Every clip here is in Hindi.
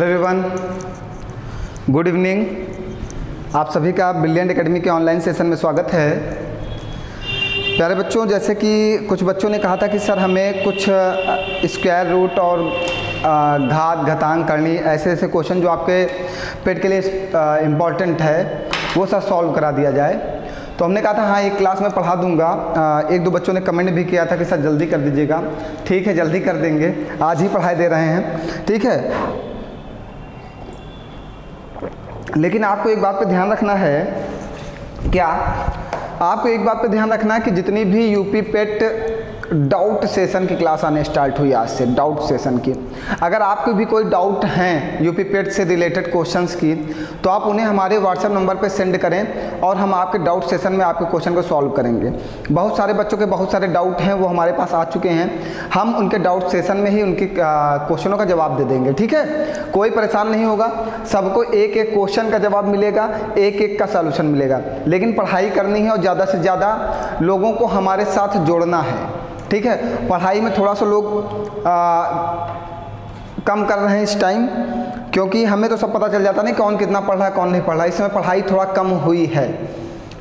Hello everyone, good evening. आप सभी का ब्रिलियंट एकेडमी के ऑनलाइन सेशन में स्वागत है। प्यारे बच्चों, जैसे कि कुछ बच्चों ने कहा था कि सर हमें कुछ स्क्वायर रूट और घात घातांक करनी ऐसे क्वेश्चन जो आपके पेट के लिए इम्पॉर्टेंट है वो सर सॉल्व करा दिया जाए। तो हमने कहा था हाँ एक क्लास में पढ़ा दूंगा। एक दो बच्चों ने कमेंट भी किया था कि सर जल्दी कर दीजिएगा। ठीक है, जल्दी कर देंगे, आज ही पढ़ाई दे रहे हैं। ठीक है, लेकिन आपको एक बात पे ध्यान रखना है। क्या आपको एक बात पे ध्यान रखना है कि जितनी भी यूपी पेट डाउट सेशन की क्लास आने स्टार्ट हुई आज से, डाउट सेशन की, अगर आपको भी कोई डाउट हैं यूपी पेट से रिलेटेड क्वेश्चंस की तो आप उन्हें हमारे व्हाट्सएप नंबर पे सेंड करें और हम आपके डाउट सेशन में आपके क्वेश्चन को सॉल्व करेंगे। बहुत सारे बच्चों के बहुत सारे डाउट हैं, वो हमारे पास आ चुके हैं। हम उनके डाउट सेशन में ही उनके क्वेश्चनों का जवाब दे देंगे। ठीक है, कोई परेशान नहीं होगा, सबको एक एक क्वेश्चन का जवाब मिलेगा, एक एक का सॉल्यूशन मिलेगा। लेकिन पढ़ाई करनी है और ज़्यादा से ज़्यादा लोगों को हमारे साथ जोड़ना है। ठीक है, पढ़ाई में थोड़ा सा लोग कम कर रहे हैं इस टाइम, क्योंकि हमें तो सब पता चल जाता नहीं कौन कितना पढ़ रहा है कौन नहीं पढ़ रहा है। इस समय पढ़ाई थोड़ा कम हुई है।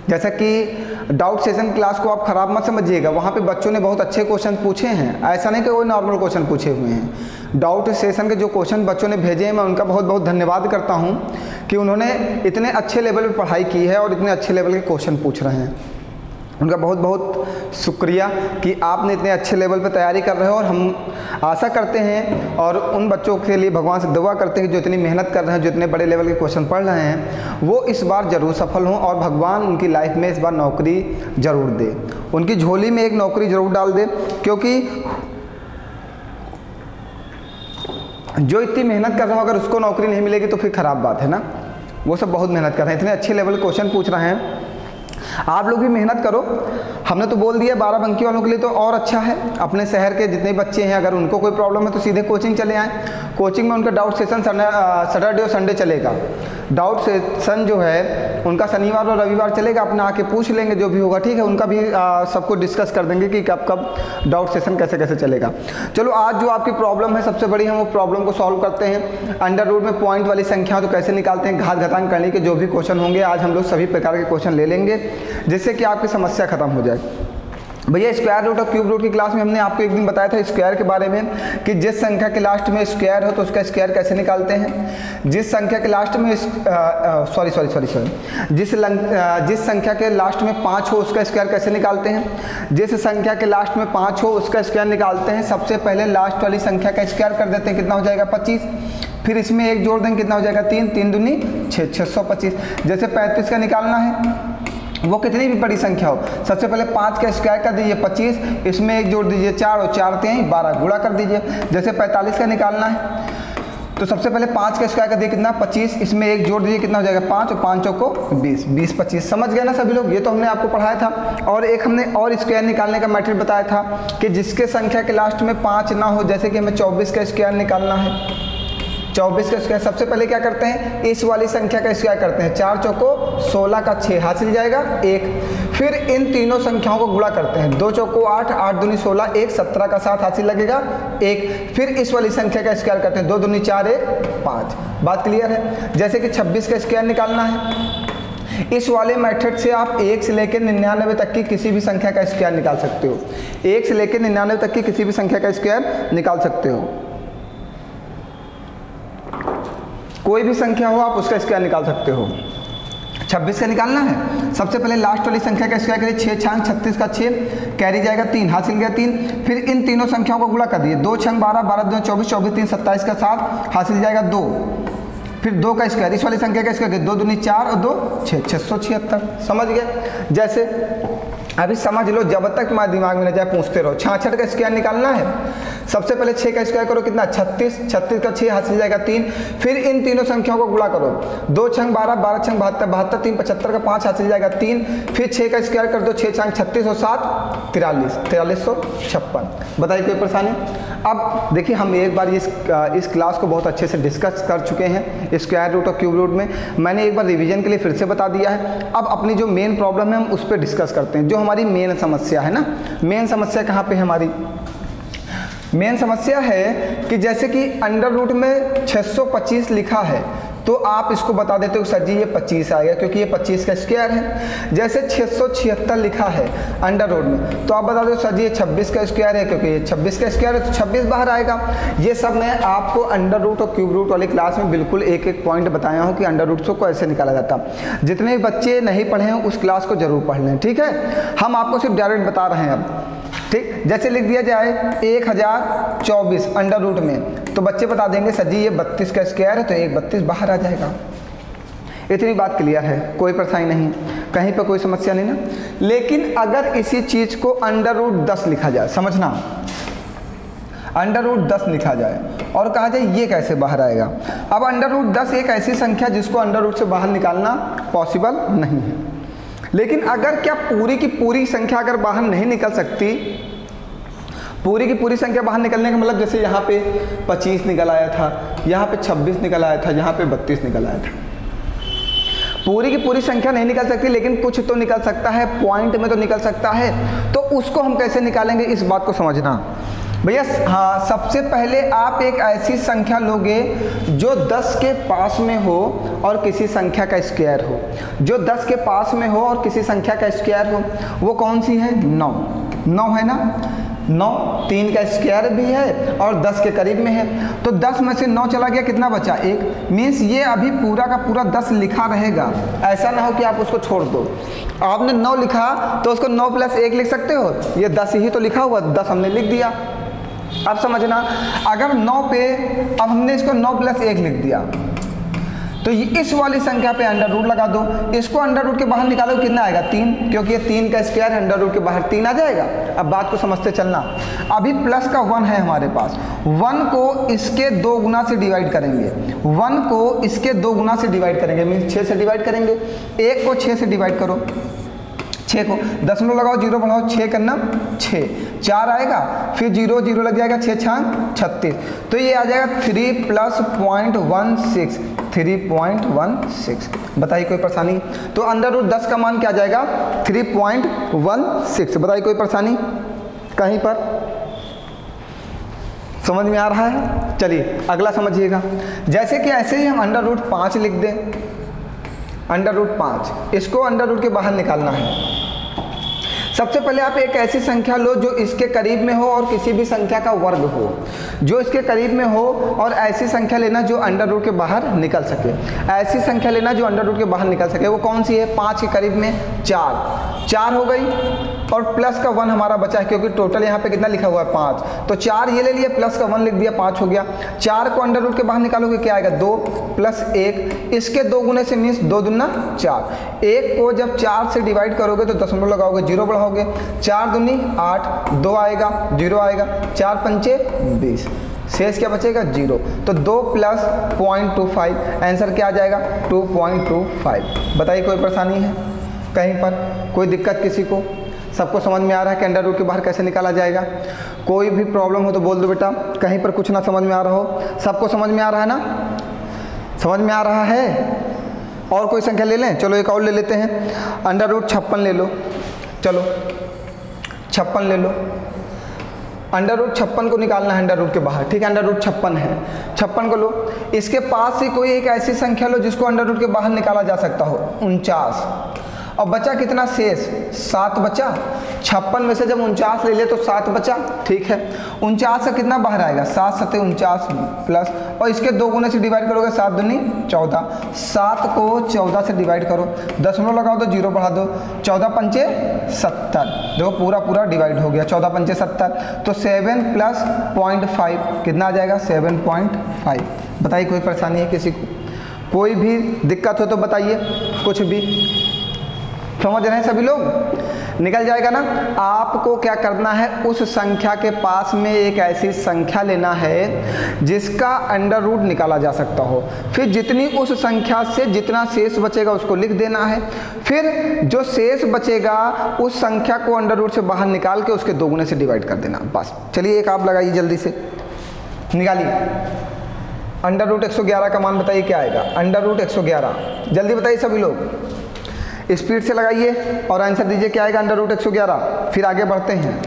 जैसा कि डाउट सेशन क्लास को आप ख़राब मत समझिएगा, वहाँ पे बच्चों ने बहुत अच्छे क्वेश्चन पूछे हैं, ऐसा नहीं कि कोई नॉर्मल क्वेश्चन पूछे हुए हैं। डाउट सेशन के जो क्वेश्चन बच्चों ने भेजे हैं मैं उनका बहुत बहुत धन्यवाद करता हूँ कि उन्होंने इतने अच्छे लेवल पर पढ़ाई की है और इतने अच्छे लेवल के क्वेश्चन पूछ रहे हैं। उनका बहुत बहुत शुक्रिया कि आपने इतने अच्छे लेवल पर तैयारी कर रहे हो। और हम आशा करते हैं और उन बच्चों के लिए भगवान से दुआ करते हैं जो इतनी मेहनत कर रहे हैं, जो इतने बड़े लेवल के क्वेश्चन पढ़ रहे हैं, वो इस बार ज़रूर सफल हों और भगवान उनकी लाइफ में इस बार नौकरी ज़रूर दे, उनकी झोली में एक नौकरी ज़रूर डाल दे। क्योंकि जो इतनी मेहनत कर रहा हो अगर उसको नौकरी नहीं मिलेगी तो फिर ख़राब बात है ना। वो सब बहुत मेहनत कर रहे हैं, इतने अच्छे लेवल के क्वेश्चन पूछ रहे हैं। आप लोग भी मेहनत करो। हमने तो बोल दिया 12 बंकी वालों के लिए तो और अच्छा है। अपने शहर के जितने बच्चे हैं अगर उनको कोई प्रॉब्लम है तो सीधे कोचिंग चले आएँ। कोचिंग में उनका डाउट सेशन सैटरडे और संडे चलेगा। डाउट सेशन जो है उनका शनिवार और रविवार चलेगा, अपना आके पूछ लेंगे जो भी होगा। ठीक है, उनका भी सबको डिस्कस कर देंगे कि कब कब डाउट सेशन कैसे कैसे चलेगा। चलो, आज जो आपकी प्रॉब्लम है सबसे बड़ी, हम वो प्रॉब्लम को सॉल्व करते हैं। अंडर रूट में पॉइंट वाली संख्या तो कैसे निकालते हैं, घात घातांक करने के जो भी क्वेश्चन होंगे आज हम लोग सभी प्रकार के क्वेश्चन ले लेंगे जिससे कि आपकी समस्या खत्म हो जाए। भैया स्क्वायर रूट और क्यूब रूट की क्लास में हमने आपको एक दिन बताया था स्क्वायर के बारे में कि जिस संख्या के लास्ट में स्क्वायर हो तो उसका स्क्वायर कैसे निकालते हैं। जिस संख्या के लास्ट में जिस संख्या के लास्ट में 5 हो उसका स्क्वायर कैसे निकालते हैं। जिस संख्या के लास्ट में 5 हो उसका स्क्वायर निकालते हैं। सबसे पहले लास्ट वाली संख्या का स्क्वायर कर देते हैं, कितना हो जाएगा 25। फिर इसमें एक जोड़ देंगे, कितना हो जाएगा 3, 3 दूनी 6, 625। जैसे 35 का निकालना है, वो कितनी भी बड़ी संख्या हो, सबसे पहले 5 का स्क्वायर कर दीजिए 25, इसमें एक जोड़ दीजिए 4 और 4 3 12, गुणा कर दीजिए। जैसे 45 का निकालना है तो सबसे पहले 5 का स्क्वायर कर दिए कितना 25, इसमें एक जोड़ दीजिए, कितना हो जाएगा 5 और 5 को 20, 20 25। समझ गए ना सभी लोग, ये तो हमने आपको पढ़ाया था। और एक हमने और स्क्वायर निकालने का मेथड बताया था कि जिसके संख्या के लास्ट में 5 ना हो, जैसे कि हमें 24 का स्क्वायर निकालना है। 24 का स्क्वायर सबसे पहले क्या करते हैं, इस वाली संख्या का स्क्वायर करते हैं। 4 चौको 16 का 6 हासिल जाएगा 1। फिर इन तीनों संख्याओं को गुणा करते हैं, 2 चौको 8, 8 दूनी 16, 1 17 का 7 हासिल लगेगा 1। फिर इस वाली संख्या का स्क्वायर करते हैं, 2 दूनी 4 1 5। बात क्लियर है। जैसे कि 26 का स्क्वायर निकालना है, इस वाले मेथड से आप 1 से लेकर 99 तक की किसी भी संख्या का स्क्वायर निकाल सकते हो। 1 से लेकर 99 तक की किसी भी संख्या का स्क्वायर निकाल सकते हो। कोई भी संख्या हो आप उसका स्क्वायर निकाल सकते हो। 26 का निकालना है, सबसे पहले लास्ट वाली संख्या का स्क्वायर करिए, 6 छंग 36 का 6 कैरी जाएगा 3 हासिल गया 3। फिर इन तीनों संख्याओं को गुणा कर दिए, 2 छंग 12, 12 2 24, 24 3 27 का 7 हासिल जाएगा 2। फिर 2 का स्क्वायर, इस वाली संख्या का स्क्वायर 2 दूनी 4 और 2 6, 676। समझ गए। जैसे अभी समझ लो, जब तक तुम्हारे दिमाग में न जाए पूछते रहो। 66 का स्क्वायर निकालना है, सबसे पहले 6 का स्क्वायर करो, कितना 36, 36 का 6 हासिल जाएगा 3। फिर इन तीनों संख्याओं को गुणा करो, 2 छंग 12, 12 छंग 72, 72 3 75 का 5 हासिल जाएगा 3। फिर 6 का स्क्वायर कर दो, 6 छंग 36 और 7 43, 4356। बताइए कोई परेशानी। अब देखिए, हम एक बार इस क्लास को बहुत अच्छे से डिस्कस कर चुके हैं स्क्वायर रूट और क्यूब रूट में। मैंने एक बार रिवीजन के लिए फिर से बता दिया है। अब अपनी जो मेन प्रॉब्लम है हम उस पर डिस्कस करते हैं, जो हमारी मेन समस्या है ना। मेन समस्या कहाँ पे है हमारी, मेन समस्या है कि जैसे कि अंडर रूट में 625 लिखा है तो आप इसको बता देते हो सर जी ये 25 आएगा क्योंकि ये 25 का स्क्वायर है। जैसे 676 लिखा है अंडर रूट में तो आप बता दो सर जी ये 26 का स्क्वायर है क्योंकि ये 26 का स्क्वायर है तो 26 बाहर आएगा। ये सब मैं आपको अंडर रूट और क्यूब रूट वाली क्लास में बिल्कुल एक एक पॉइंट बताया हूँ कि अंडर रूट को कैसे निकाला जाता। जितने भी बच्चे नहीं पढ़े हैं उस क्लास को जरूर पढ़ लें, ठीक है। हम आपको सिर्फ डायरेक्ट बता रहे हैं अब, ठीक। जैसे लिख दिया जाए 1024 अंडर रूट में तो बच्चे बता देंगे सर जी ये 32 का स्क्वायर है तो 1 32 बाहर आ जाएगा। इतनी बात क्लियर है, कोई परेशानी नहीं, कहीं पर कोई समस्या नहीं ना। लेकिन अगर इसी चीज़ को अंडर रूट 10 लिखा जाए, समझना, अंडर रूट 10 लिखा जाए और कहा जाए ये कैसे बाहर आएगा। अब अंडर रूट 10 एक ऐसी संख्या जिसको अंडर रूट से बाहर निकालना पॉसिबल नहीं है। लेकिन अगर क्या पूरी की पूरी संख्या अगर बाहर नहीं निकल सकती, पूरी की पूरी संख्या बाहर निकलने का मतलब जैसे यहाँ पे 25 निकल आया था, यहाँ पे 26 निकल आया था, यहाँ पे 32 निकल आया था। पूरी की पूरी संख्या नहीं निकल सकती लेकिन कुछ तो निकल सकता है, पॉइंट में तो निकल सकता है। तो उसको हम कैसे निकालेंगे इस बात को समझना भैया। हाँ, सबसे पहले आप एक ऐसी संख्या लोगे जो 10 के पास में हो और किसी संख्या का स्क्वायर हो। जो 10 के पास में हो और किसी संख्या का स्क्वायर हो वो कौन सी है? 9। 9 है ना, 9 3 का स्क्वायर भी है और 10 के करीब में है। तो 10 में से 9 चला गया, कितना बचा? 1। मीन्स ये अभी पूरा का पूरा 10 लिखा रहेगा। ऐसा ना हो कि आप उसको छोड़ दो। आपने 9 लिखा तो उसको 9 + 1 लिख सकते हो, ये 10 ही तो लिखा हुआ, 10 हमने लिख दिया। अब समझना, अगर 9 पे अब हमने इसको 9 + 1 लिख दिया तो इस वाली संख्या पे अंडर रूट लगा दो। इसको अंडर रूट के बाहर निकालो, कितना आएगा? 3, क्योंकि ये 3 का स्क्वायर है, अंडर रूट के बाहर 3 आ जाएगा। अब बात को समझते चलना। अभी प्लस का 1 है हमारे पास, 1 को इसके 2 गुना से डिवाइड करेंगे, 1 को इसके 2 गुना से डिवाइड करेंगे, मीन्स 6 से डिवाइड करेंगे। 1 को 6 से डिवाइड करो, 6 को दशमलव लगाओ, 0 बढ़ाओ, 6 करना 6, 4 आएगा, फिर 0 0 लग जाएगा, 6 6 36। तो ये आ जाएगा 3 + 0.16, 3.16। बताइए कोई परेशानी? तो अंडर रूट 10 का मान क्या आ जाएगा? 3.16। बताइए कोई परेशानी कहीं पर? समझ में आ रहा है? चलिए अगला समझिएगा। जैसे कि ऐसे ही हम अंडर रूट 5 लिख दें, अंडर रूट 5, इसको अंडर रूट के बाहर निकालना है। सबसे पहले आप एक ऐसी संख्या लो जो इसके करीब में हो और किसी भी संख्या का वर्ग हो, जो इसके करीब में हो, और ऐसी संख्या लेना जो अंडर रूट के बाहर निकल सके। ऐसी संख्या लेना जो अंडर रूट के बाहर निकल सके। वो कौन सी है? 5 के करीब में 4 हो गई और प्लस का 1 हमारा बचा है क्योंकि टोटल यहाँ पे कितना लिखा हुआ है? 5। तो 4 ये ले लिया, प्लस का 1 लिख दिया, 5 हो गया। 4 को अंडर रूट के बाहर निकालोगे क्या आएगा? 2 + 1, इसके 2 गुने से मीन्स 2 दूना 4। 1 को जब 4 से डिवाइड करोगे तो दशमलव लगाओगे, 0 बढ़ाओगे, 4 दूनी 8, 2 आएगा, 0 आएगा, 4 पंचे 20, शेष क्या बचेगा? 0। तो 2 + 0.25, आंसर क्या आ जाएगा? 2.25। बताइए कोई परेशानी है कहीं पर? कोई दिक्कत किसी को? सबको समझ में आ रहा है कि अंडर रूट के बाहर कैसे निकाला जाएगा? कोई भी प्रॉब्लम हो तो बोल दो बेटा, कहीं पर कुछ ना समझ में आ रहा हो। सबको समझ में आ रहा है ना? समझ में आ रहा है? और कोई संख्या ले लें? चलो एक और ले लेते हैं। अंडर रूट 56 ले लो, चलो 56 ले लो। अंडर रूट 56 को निकालना है अंडर रूट के बाहर, ठीक है? अंडर रूट 56 है, 56 को लो। इसके पास से कोई एक ऐसी संख्या लो जिसको अंडर रूट के बाहर निकाला जा सकता हो, 49। और बचा कितना शेष? 7 बचा। 56 में से जब 49 ले ले तो 7 बचा, ठीक है? 49 से कितना बाहर आएगा? 7 × 7 = 49 प्लस, और इसके 2 गुने से डिवाइड करोगे, 7 दूनी 14। 7 को 14 से डिवाइड करो, दशमलव लगाओ तो 0 बढ़ा दो, 14 पंचे 70। देखो पूरा पूरा डिवाइड हो गया, 14 पंचे 70। तो 7 + 0.5 कितना आ जाएगा? 7.5। बताइए कोई परेशानी है किसी को? कोई भी दिक्कत हो तो बताइए, कुछ भी। समझ रहे हैं सभी लोग? निकल जाएगा ना? आपको क्या करना है, उस संख्या के पास में एक ऐसी संख्या लेना है जिसका अंडर रूट निकाला जा सकता हो। फिर जितनी उस संख्या से जितना शेष बचेगा उसको लिख देना है। फिर जो शेष बचेगा उस संख्या को अंडर रूट से बाहर निकाल के उसके 2 गुने से डिवाइड कर देना, बस। चलिए एक आप लगाइए, जल्दी से निकालिए। अंडर रूट 111 का मान बताइए क्या आएगा? अंडर रूट 111, जल्दी बताइए सभी लोग, स्पीड से लगाइए और आंसर दीजिए क्या आएगा अंडर रूट 111। फिर आगे बढ़ते हैं।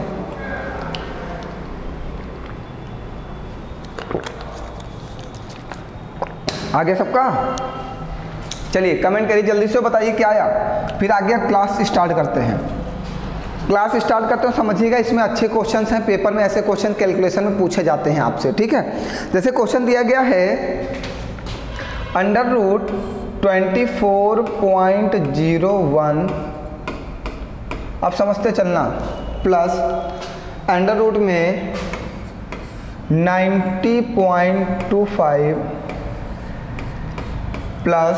आ गया सबका? चलिए कमेंट करिए जल्दी से, बताइए क्या आया। फिर आगे क्लास स्टार्ट करते हैं। क्लास स्टार्ट करते हो, समझिएगा इसमें अच्छे क्वेश्चंस हैं, पेपर में ऐसे क्वेश्चन कैलकुलेशन में पूछे जाते हैं आपसे, ठीक है। जैसे क्वेश्चन दिया गया है √24.01, अब समझते चलना, प्लस √ में 90.25 प्लस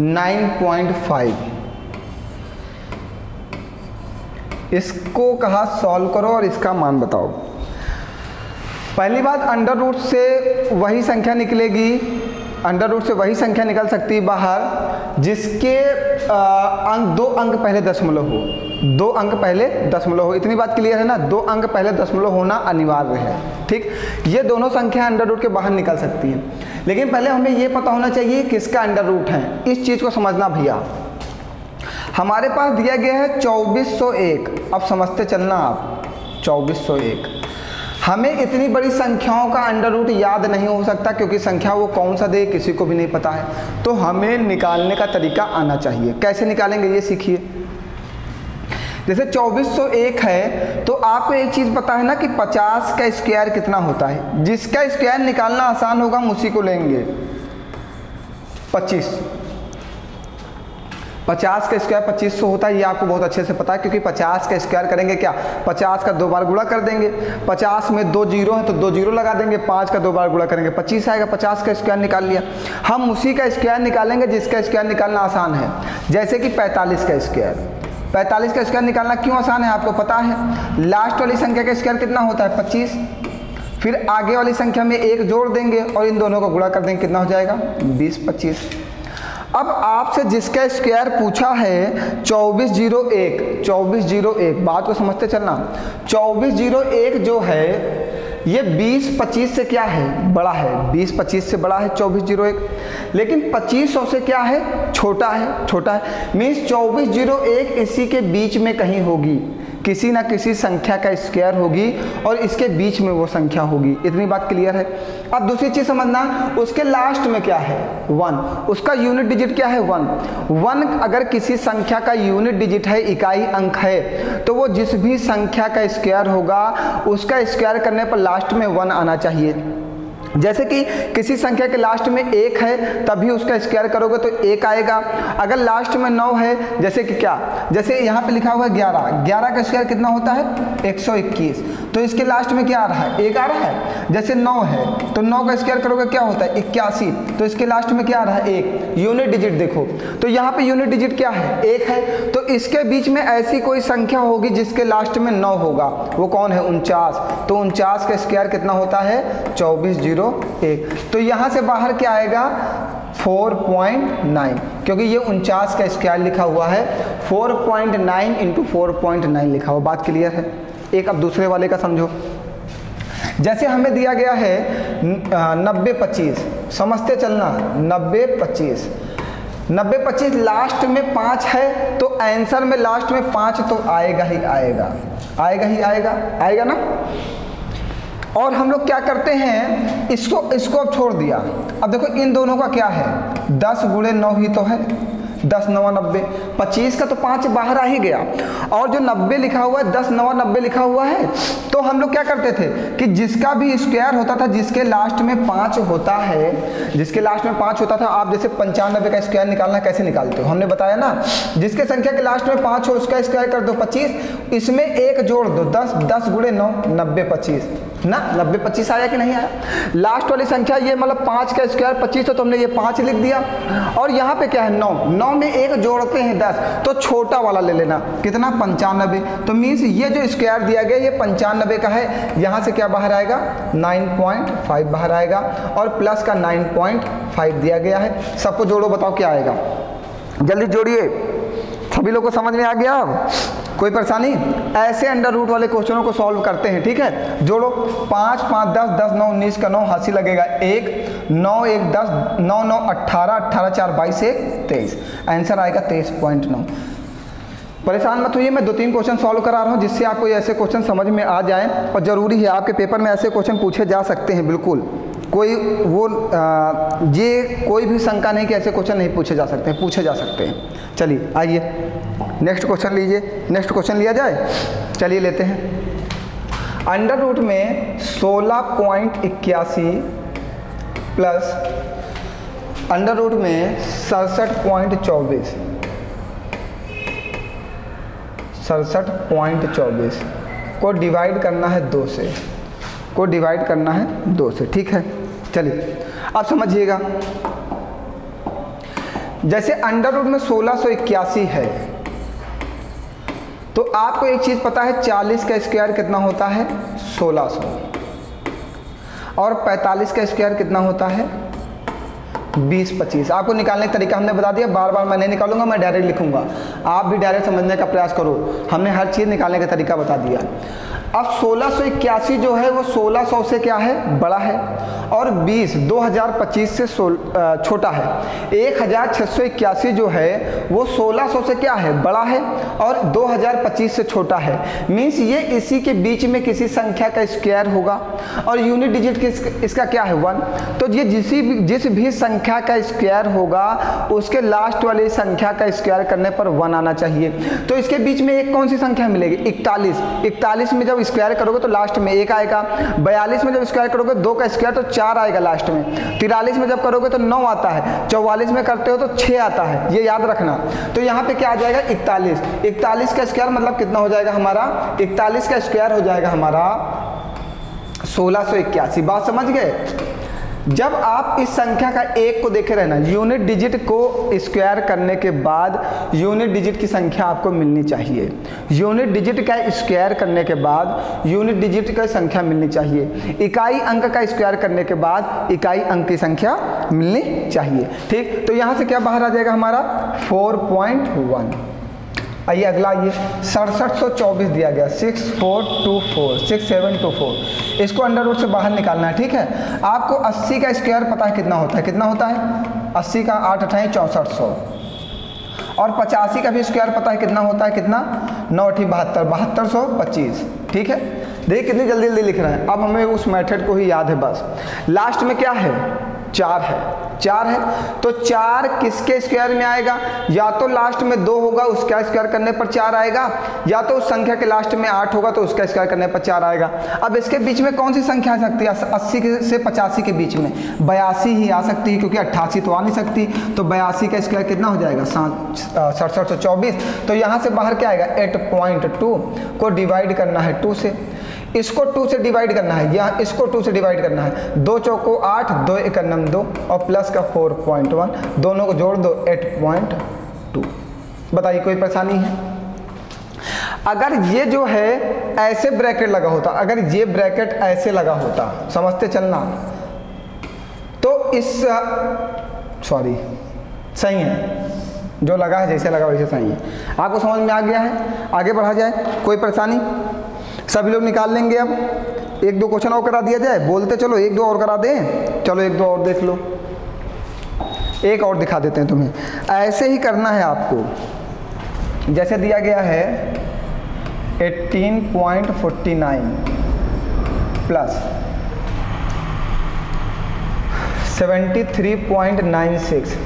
9.5, इसको कहा सॉल्व करो और इसका मान बताओ। पहली बात, √ से वही संख्या निकलेगी, √ से वही संख्या निकल सकती है बाहर जिसके दो अंक पहले दशमलव हो, 2 अंक पहले दशमलव हो। इतनी बात क्लियर है ना, 2 अंक पहले दशमलव होना अनिवार्य है, ठीक। ये दोनों संख्या √ के बाहर निकल सकती हैं, लेकिन पहले हमें ये पता होना चाहिए किसका √ है। इस चीज़ को समझना भैया। हमारे पास दिया गया है 2401, अब समझते चलना आप, 2401। हमें इतनी बड़ी संख्याओं का √ याद नहीं हो सकता, क्योंकि संख्या वो कौन सा दे किसी को भी नहीं पता है। तो हमें निकालने का तरीका आना चाहिए। कैसे निकालेंगे ये सीखिए। जैसे 2401 है तो आपको एक चीज़ पता है ना कि 50 का स्क्वायर कितना होता है। जिसका स्क्वायर निकालना आसान होगा हम उसी को लेंगे। 25, 50 का स्क्वायर 2500 होता है, ये आपको बहुत अच्छे से पता है, क्योंकि 50 का स्क्वायर करेंगे क्या, 50 का 2 बार गुणा कर देंगे। 50 में 2 जीरो है तो 2 जीरो लगा देंगे, 5 का 2 बार गुणा करेंगे 25 आएगा। 50 का स्क्वायर निकाल लिया। हम उसी का स्क्वायर निकालेंगे जिसका स्क्वायर निकालना आसान है। जैसे कि 45 का स्क्वायर, 45 का स्क्वायर निकालना क्यों आसान है आपको पता है। लास्ट वाली संख्या का स्क्वायर कितना होता है 25, फिर आगे वाली संख्या में 1 जोड़ देंगे और इन दोनों को गुणा कर देंगे, कितना हो जाएगा 20, 25। अब आपसे जिसका स्क्वायर पूछा है 2401, 2401, बात को समझते चलना। 2401 जो है ये 20-25 से क्या है, बड़ा है। 20-25 से बड़ा है 2401, लेकिन 2500 से क्या है, छोटा है, छोटा है। मीन्स 2401 इसी के बीच में कहीं होगी, किसी ना किसी संख्या का स्क्वायर होगी और इसके बीच में वो संख्या होगी। इतनी बात क्लियर है। अब दूसरी चीज समझना, उसके लास्ट में क्या है 1, उसका यूनिट डिजिट क्या है 1। 1 अगर किसी संख्या का यूनिट डिजिट है, इकाई अंक है, तो वो जिस भी संख्या का स्क्वायर होगा उसका स्क्वायर करने पर लास्ट में 1 आना चाहिए। जैसे कि किसी संख्या के लास्ट में 1 है तभी उसका स्क्वायर करोगे तो 1 आएगा। अगर लास्ट में 9 है, जैसे कि क्या, जैसे यहाँ पे लिखा हुआ है 11, 11 का स्क्वायर कितना होता है 121, तो इसके लास्ट में क्या आ रहा है 1 आ रहा है। जैसे 9 है तो 9 का स्क्वायर करोगे क्या होता है 81, तो इसके लास्ट में क्या आ रहा है 1। यूनिट डिजिट देखो तो यहाँ पे यूनिट डिजिट क्या है 1 है, तो इसके बीच में ऐसी कोई संख्या होगी जिसके लास्ट में 9 होगा, वो कौन है 49। तो 49 का स्क्वायर कितना होता है 2401। तो यहाँ से बाहर क्या आएगा 4.9, क्योंकि ये 49 का स्क्वायर लिखा हुआ है, 4.9 × 4.9 लिखा हुआ। बात क्लियर है। एक अब दूसरे वाले का समझो। जैसे हमें दिया गया है 90-25, समझते चलना 90-25, 90-25 लास्ट में 5 है तो आंसर में लास्ट में 5 तो आएगा ही आएगा, आएगा ही आएगा, आएगा ना। और हम लोग क्या करते हैं, इसको अब छोड़ दिया। अब देखो इन दोनों का क्या है 10 × 9 ही तो है, 10 9 90, 25 का तो 5 बाहर आ ही गया। और जो 90 लिखा हुआ है 10 9 90 लिखा हुआ है, तो हम लोग क्या करते थे कि जिसका भी स्क्वायर होता था जिसके लास्ट में 5 होता है, जिसके लास्ट में 5 होता था, आप जैसे 95 का स्क्वायर निकालना कैसे निकालते हो हमने बताया ना, जिसके संख्या के लास्ट में 5 हो उसका स्क्वायर कर दो 25, इसमें 1 जोड़ दो 10, 10 × 9 90 25 ना, 90 25 आया कि नहीं आया। लास्ट वाली संख्या ये मतलब 5 का स्क्वायर 25, तो हमने ये 5 लिख दिया। और यहाँ पे क्या है 9, 9 में 1 जोड़ते हैं 10, तो छोटा वाला ले लेना, कितना 95। तो मीन्स ये जो स्क्वायर दिया गया ये 95 का है। यहाँ से क्या बाहर आएगा 9.5 बाहर आएगा, और प्लस का 9.5 दिया गया है। सबको जोड़ो, बताओ क्या आएगा, जल्दी जोड़िए। सभी लोग को समझ में आ गया अब? कोई परेशानी? ऐसे अंडर रूट वाले क्वेश्चनों को सॉल्व करते हैं, ठीक है। जोड़ो 5 5 10 10 9 19 का 9 हाथी लगेगा 1, 9 1 10 9 9 18 18 4 22 1 23, आंसर आएगा 23.9। परेशान मत होइए, मैं 2-3 क्वेश्चन सॉल्व करा रहा हूँ जिससे आपको ऐसे क्वेश्चन समझ में आ जाए, और ज़रूरी है आपके पेपर में ऐसे क्वेश्चन पूछे जा सकते हैं बिल्कुल, कोई वो ये कोई भी शंका नहीं कि ऐसे क्वेश्चन नहीं पूछे जा सकते हैं, पूछे जा सकते हैं। चलिए आइए नेक्स्ट क्वेश्चन लीजिए, नेक्स्ट क्वेश्चन लिया जाए, चलिए लेते हैं। अंडर रूट में 16.81 प्लस अंडर रूट में 67.24 को डिवाइड करना है 2 से, को डिवाइड करना है 2 से, ठीक है। चलिए अब समझिएगा, जैसे अंडर रूट में 1681 है तो आपको एक चीज़ पता है 40 का स्क्वायर कितना होता है 1600 और 45 का स्क्वायर कितना होता है 20-25। आपको निकालने का तरीका हमने बता दिया, बार बार मैं नहीं निकालूंगा, मैं डायरेक्ट लिखूंगा, आप भी डायरेक्ट समझने का प्रयास करो। हमने हर चीज़ निकालने का तरीका बता दिया। अब 1681 जो है वो 1600 से क्या है बड़ा है और 2025 से छोटा है। 1681 जो है वो 1600 से क्या है बड़ा है और 2025 से छोटा है। मीन्स ये इसी के बीच में किसी संख्या का स्क्वायर होगा और यूनिट डिजिट इसका क्या है 1। तो ये जिस भी संख्या का स्क्वायर होगा उसके लास्ट वाली संख्या का स्क्वायर करने पर 1 आना चाहिए। तो इसके बीच में एक कौन सी संख्या मिलेगी 41 में जब स्क्वायर करोगे तो लास्ट में 1 आएगा। 42 में जब स्क्वायर करोगे 2 का स्क्वायर तो 4 आएगा लास्ट में। 43 में जब करोगे तो 9 आता है। 44 में करते हो तो 6 आता है, ये याद रखना। तो यहाँ पे क्या आ जाएगा 41 का स्क्वायर मतलब कितना हो जाएगा हमारा 41 का स्क्वायर हो जाएगा हमारा 1681। बात समझ गए। जब आप इस संख्या का एक को देखे रहना, यूनिट डिजिट को स्क्वायर करने के बाद यूनिट डिजिट की संख्या आपको मिलनी चाहिए। यूनिट डिजिट का स्क्वायर करने के बाद यूनिट डिजिट की संख्या मिलनी चाहिए। इकाई अंक का स्क्वायर करने के बाद इकाई अंक की संख्या मिलनी चाहिए, ठीक। तो यहाँ से क्या बाहर आ जाएगा हमारा 4.1। आइए अगला, ये 6724 दिया गया 6724। इसको अंडर रूट से बाहर निकालना है, ठीक है। आपको 80 का स्क्वायर पता है कितना होता है, कितना होता है 80 का 8 अठाई 6400 और 85 का भी स्क्वायर पता है कितना होता है, कितना 9 अठी 72 7225, ठीक है। देखिए कितनी जल्दी जल्दी लिख रहे हैं। अब हमें उस मेथड को ही याद है बस। लास्ट में क्या है 4 है तो 4 किसके स्क्वायर में आएगा, या तो लास्ट में 2 होगा उसका स्क्वायर करने पर 4 आएगा, या तो उस संख्या के लास्ट में 8 होगा तो उसका स्क्वायर करने पर 4 आएगा। अब इसके बीच में कौन सी संख्या आ सकती है 80 से 85 के बीच में 82 ही आ सकती है, क्योंकि 88 तो आ नहीं सकती। तो 82 का स्क्वायर कितना हो जाएगा 6724। तो यहाँ से बाहर क्या आएगा 8.2 को डिवाइड करना है 2 से, इसको 2 से डिवाइड करना है, या इसको 2 से डिवाइड करना है। 2 चौको 8, 2 एक 2 और प्लस का 4.1, दोनों को जोड़ दो 8.2। बताइए कोई परेशानी है। अगर ये जो है ऐसे ब्रैकेट लगा होता, अगर ये ब्रैकेट ऐसे लगा होता, समझते चलना, तो इस सॉरी सही है, जो लगा है जैसे लगा वैसे सही है। आपको समझ में आ गया है, आगे बढ़ा जाए, कोई परेशानी। सभी लोग निकाल लेंगे। अब 1-2 क्वेश्चन और करा दिया जाए, बोलते चलो 1-2 और करा दें। चलो 1-2 और देख लो, एक और दिखा देते हैं तुम्हें। ऐसे ही करना है आपको, जैसे दिया गया है 18.49 प्लस 73.96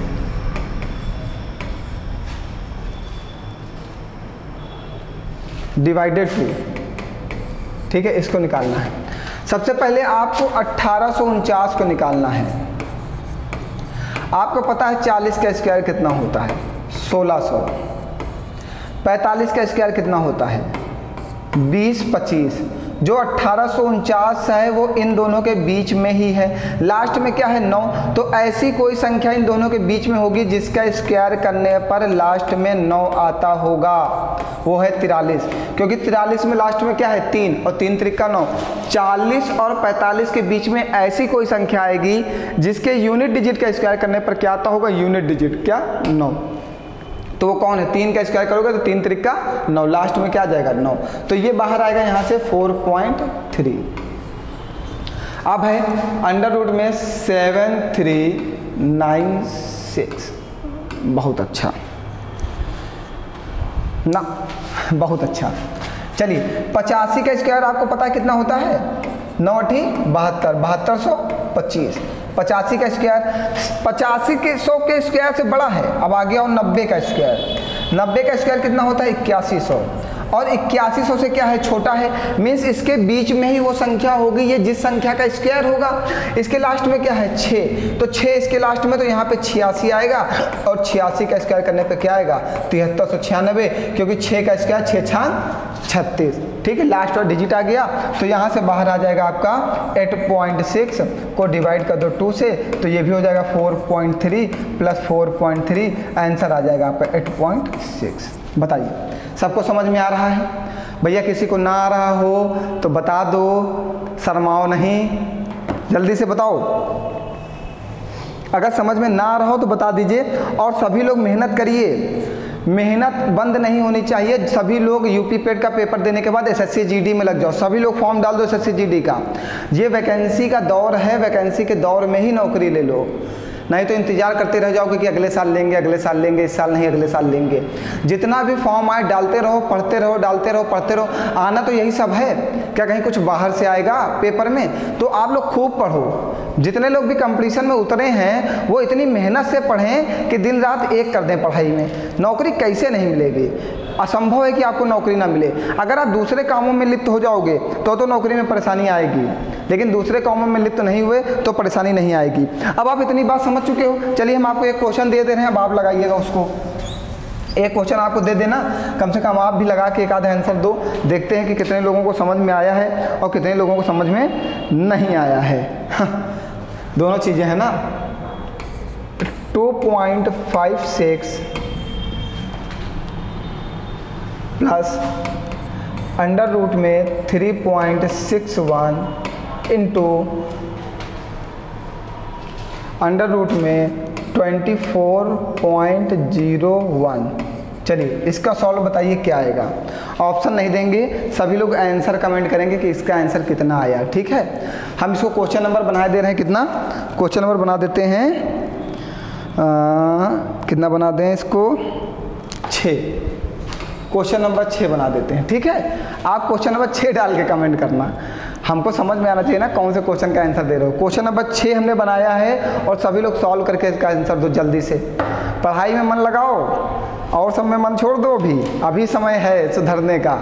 डिवाइडेड 2, ठीक है। इसको निकालना है। सबसे पहले आपको 1849 को निकालना है। आपको पता है 40 का स्क्वायर कितना होता है 1600, 45 का स्क्वायर कितना होता है 20-25। जो 1849 है वो इन दोनों के बीच में ही है। लास्ट में क्या है 9, तो ऐसी कोई संख्या इन दोनों के बीच में होगी जिसका स्क्वायर करने पर लास्ट में 9 आता होगा, वो है 43। क्योंकि 43 में लास्ट में क्या है 3 और 3 त्रिक का 9। 40 और 45 के बीच में ऐसी कोई संख्या आएगी जिसके यूनिट डिजिट का स्क्वायर करने पर क्या आता होगा, यूनिट डिजिट क्या 9। तो वो कौन है, 3 का स्क्वायर करोगे तो 3 त्रिक का 9, लास्ट में क्या आ जाएगा 9। तो ये बाहर आएगा यहाँ से 4.3। अब है अंडर रूट में 7396। बहुत अच्छा ना, बहुत अच्छा। चलिए 85 का स्क्वायर आपको पता है कितना होता है 9 अठी 72 7200 25। 85 का स्क्वायर 85 के 100 के स्क्वायर से बड़ा है। अब आ गया 90 का स्क्वायर। 90 का स्क्वायर कितना होता है 8100, और 8100 से क्या है छोटा है, मीन्स इसके बीच में ही वो संख्या होगी, ये जिस संख्या का स्क्वायर होगा। इसके लास्ट में क्या है 6, तो 6 इसके लास्ट में, तो यहाँ पे 86 आएगा, और 86 का स्क्वायर करने पे क्या आएगा 7396, क्योंकि 6 का स्क्वायर 6 छान 36। ठीक है, लास्ट और डिजिट आ गया, तो यहाँ से बाहर आ जाएगा आपका 8.6 को डिवाइड कर दो 2 से, तो ये भी हो जाएगा 4.3 प्लस 4.3, आंसर आ जाएगा आपका 8.6। बताइए सबको समझ में आ रहा है? भैया किसी को ना आ रहा हो तो बता दो, शर्माओ नहीं, जल्दी से बताओ। अगर समझ में ना आ रहा हो तो बता दीजिए, और सभी लोग मेहनत करिए, मेहनत बंद नहीं होनी चाहिए। सभी लोग यूपी पेट का पेपर देने के बाद एसएससी जीडी में लग जाओ, सभी लोग फॉर्म डाल दो एसएससी जीडी का। ये वैकेंसी का दौर है, वैकेंसी के दौर में ही नौकरी ले लो, नहीं तो इंतजार करते रह जाओगे कि अगले साल लेंगे, अगले साल लेंगे, इस साल नहीं अगले साल लेंगे। जितना भी फॉर्म आए डालते रहो, पढ़ते रहो, डालते रहो, पढ़ते रहो। आना तो यही सब है, क्या कहीं कुछ बाहर से आएगा पेपर में? तो आप लोग खूब पढ़ो। जितने लोग भी कंपटीशन में उतरे हैं वो इतनी मेहनत से पढ़ें कि दिन रात एक कर दें पढ़ाई में। नौकरी कैसे नहीं मिलेगी? असंभव है कि आपको नौकरी ना मिले। अगर आप दूसरे कामों में लिप्त हो जाओगे तो नौकरी में परेशानी आएगी, लेकिन दूसरे कामों में लिप्त नहीं हुए तो परेशानी नहीं आएगी। अब आप इतनी बात समझ चुके हो, चलिए हम आपको एक क्वेश्चन दे रहे हैं, अब आप लगाइएगा उसको। एक क्वेश्चन आपको दे देना, कम से कम आप भी लगा के एक आधा आंसर दो, देखते हैं कि कितने लोगों को समझ में आया है और कितने लोगों को समझ में नहीं आया है। दोनों चीज़ें हैं ना। 2.56 प्लस अंडर रूट में 3.61 इंटू अंडर रूट में 24.01। चलिए इसका सॉल्व बताइए क्या आएगा। ऑप्शन नहीं देंगे, सभी लोग आंसर कमेंट करेंगे कि इसका आंसर कितना आया। ठीक है, हम इसको क्वेश्चन नंबर बना दे रहे हैं। कितना क्वेश्चन नंबर बना देते हैं, कितना बना दें इसको, 6। क्वेश्चन नंबर 6 बना देते हैं। ठीक है, आप क्वेश्चन नंबर 6 डाल के कमेंट करना, हमको समझ में आना चाहिए ना कौन से क्वेश्चन का आंसर दे रहे हो। क्वेश्चन नंबर 6 हमने बनाया है और सभी लोग सॉल्व करके इसका आंसर दो जल्दी से। पढ़ाई में मन लगाओ और सब में मन छोड़ दो, अभी समय है सुधरने का।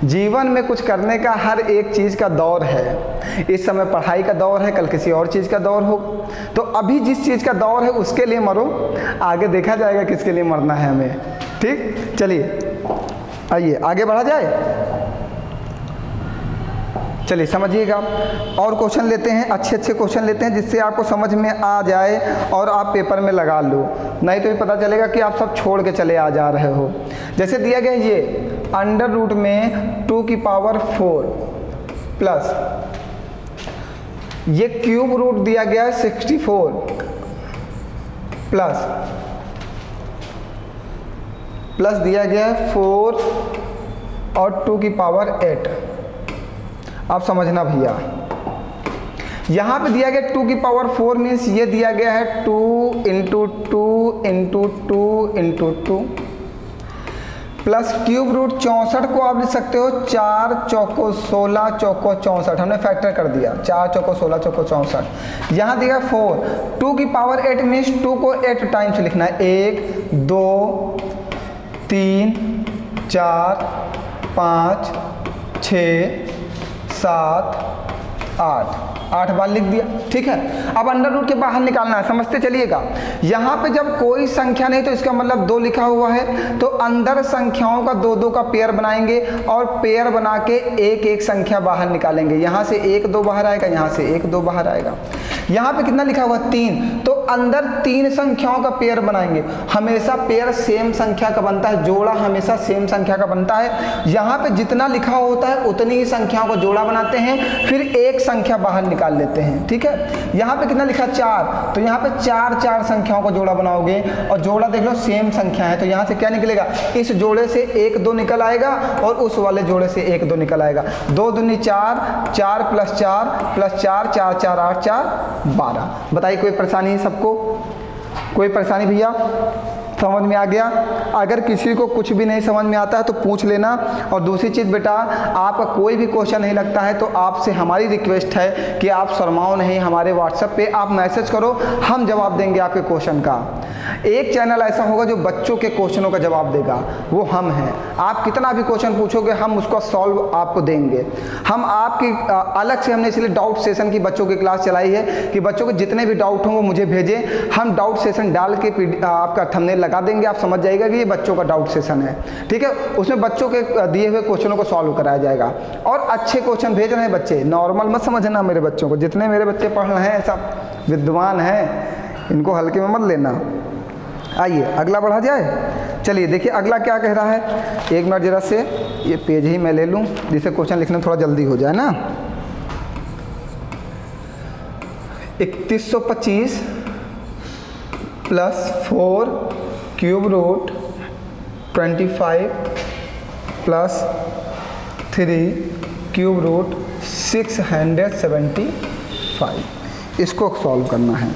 जीवन में कुछ करने का हर एक चीज़ का दौर है। इस समय पढ़ाई का दौर है, कल किसी और चीज़ का दौर हो, तो अभी जिस चीज़ का दौर है उसके लिए मरो, आगे देखा जाएगा किसके लिए मरना है हमें। ठीक, चलिए आइए आगे बढ़ा जाए। चलिए समझिएगा, और क्वेश्चन लेते हैं, अच्छे अच्छे क्वेश्चन लेते हैं जिससे आपको समझ में आ जाए और आप पेपर में लगा लो, नहीं तो ये पता चलेगा कि आप सब छोड़ के चले आ जा रहे हो। जैसे दिया गया ये अंडर रूट में 2 की पावर 4 प्लस ये क्यूब रूट दिया गया है 64 प्लस दिया गया है 4 और 2 की पावर 8। आप समझना भैया, यहाँ पे दिया गया 2 की पावर 4 मीन्स ये दिया गया है 2 into 2 into 2 into 2 plus cube root 64 को आप लिख सकते हो 4 चौको 16 चौको 64, हमने फैक्टर कर दिया 4 चौको 16 चौको 64। यहाँ दिया 4, 2 की पावर 8 मीन्स 2 को 8 टाइम्स लिखना है, 1 2 3 4 5 6 7 8 बार लिख दिया। ठीक है, अब अंडर रूट के बाहर निकालना है, समझते चलिएगा। यहाँ पे जब कोई संख्या नहीं तो इसका मतलब 2 लिखा हुआ है, तो अंदर संख्याओं का 2-2 का पेयर बनाएंगे और पेयर बना के एक एक संख्या बाहर निकालेंगे। यहाँ से 1 2 बाहर आएगा, यहाँ से 1 2 बाहर आएगा। यहाँ पे कितना लिखा हुआ 3, तो अंदर 3 संख्याओं का पेयर बनाएंगे। हमेशा पेयर सेम संख्या का बनता है, जोड़ा हमेशा सेम संख्या का बनता है। यहाँ पे जितना लिखा होता है उतनी ही संख्याओं का जोड़ा बनाते हैं, फिर एक संख्या बाहर निकाल लेते हैं। ठीक है, यहाँ पे कितना लिखा 4, तो यहाँ पे 4 संख्याओं का जोड़ा बनाओगे और जोड़ा देख लो सेम संख्या है, तो यहाँ से क्या निकलेगा, इस जोड़े से 1 2 निकल आएगा और उस वाले जोड़े से 1 2 निकल आएगा। 2 दूनी 4, 4 प्लस 4 प्लस 4 4 4 8 4 12। बताइए कोई परेशानी है सबको? कोई परेशानी भैया? समझ में आ गया? अगर किसी को कुछ भी नहीं समझ में आता है तो पूछ लेना। और दूसरी चीज़ बेटा, आपका कोई भी क्वेश्चन नहीं लगता है तो आपसे हमारी रिक्वेस्ट है कि आप शर्माओ नहीं, हमारे व्हाट्सएप पे आप मैसेज करो, हम जवाब देंगे आपके क्वेश्चन का। एक चैनल ऐसा होगा जो बच्चों के क्वेश्चनों का जवाब देगा, वो हम हैं। आप कितना भी क्वेश्चन पूछोगे हम उसका सॉल्व आपको देंगे। हम आपकी अलग से हमने इसलिए डाउट सेशन की बच्चों की क्लास चलाई है कि बच्चों के जितने भी डाउट हों वो मुझे भेजें, हम डाउट सेशन डाल के आपका थंबनेल लगा देंगे, आप समझ जाइएगा कि ये बच्चों का डाउट सेशन है। ठीक है, उसमें बच्चों के दिए हुए क्वेश्चनों को सॉल्व कराया जाएगा। और अच्छे क्वेश्चन भेज रहे हैं बच्चे, नॉर्मल मत समझना मेरे बच्चों को। जितने मेरे बच्चे पढ़ रहे हैं सब विद्वान हैं, इनको हल्के में मत लेना। आइए अगला बढ़ा जाए। चलिए देखिए अगला क्या कह रहा है। एक मिनट जरा से ये पेज ही मैं ले लूँ जिससे क्वेश्चन लिखने में थोड़ा जल्दी हो जाए ना। 3125 plus 4 cube root 25 plus 3 cube root 675, इसको सॉल्व करना है।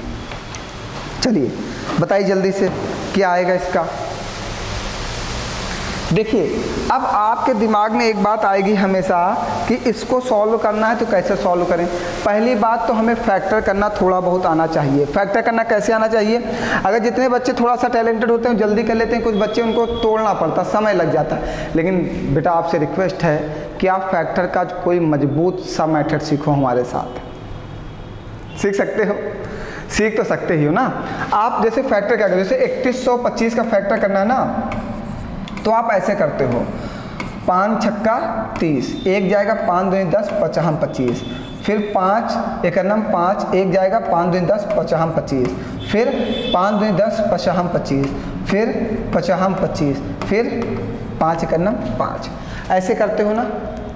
चलिए बताइए जल्दी से क्या आएगा इसका। देखिए अब आपके दिमाग में एक बात आएगी हमेशा कि इसको सॉल्व करना है तो कैसे सॉल्व करें। पहली बात तो हमें फैक्टर करना थोड़ा बहुत आना चाहिए। फैक्टर करना कैसे आना चाहिए? अगर जितने बच्चे थोड़ा सा टैलेंटेड होते हैं जल्दी कर लेते हैं, कुछ बच्चे उनको तोड़ना पड़ता, समय लग जाता है। लेकिन बेटा आपसे रिक्वेस्ट है कि आप फैक्टर का कोई मजबूत सा मेथड सीखो हमारे साथ। सीख सकते हो? सीख तो सकते ही हो ना। आप जैसे फैक्टर क्या करें, जैसे 3125 का फैक्टर करना है ना, तो आप ऐसे करते हो 5 छक्का 30, एक जाएगा 5 दूनी 10 55 25, फिर 5 एकनम 5, एक जाएगा 5 दूनी 10 55 25, फिर 5 दूनी 10 55 25, फिर 55 25, फिर 5 एकनम 5। ऐसे करते हो ना।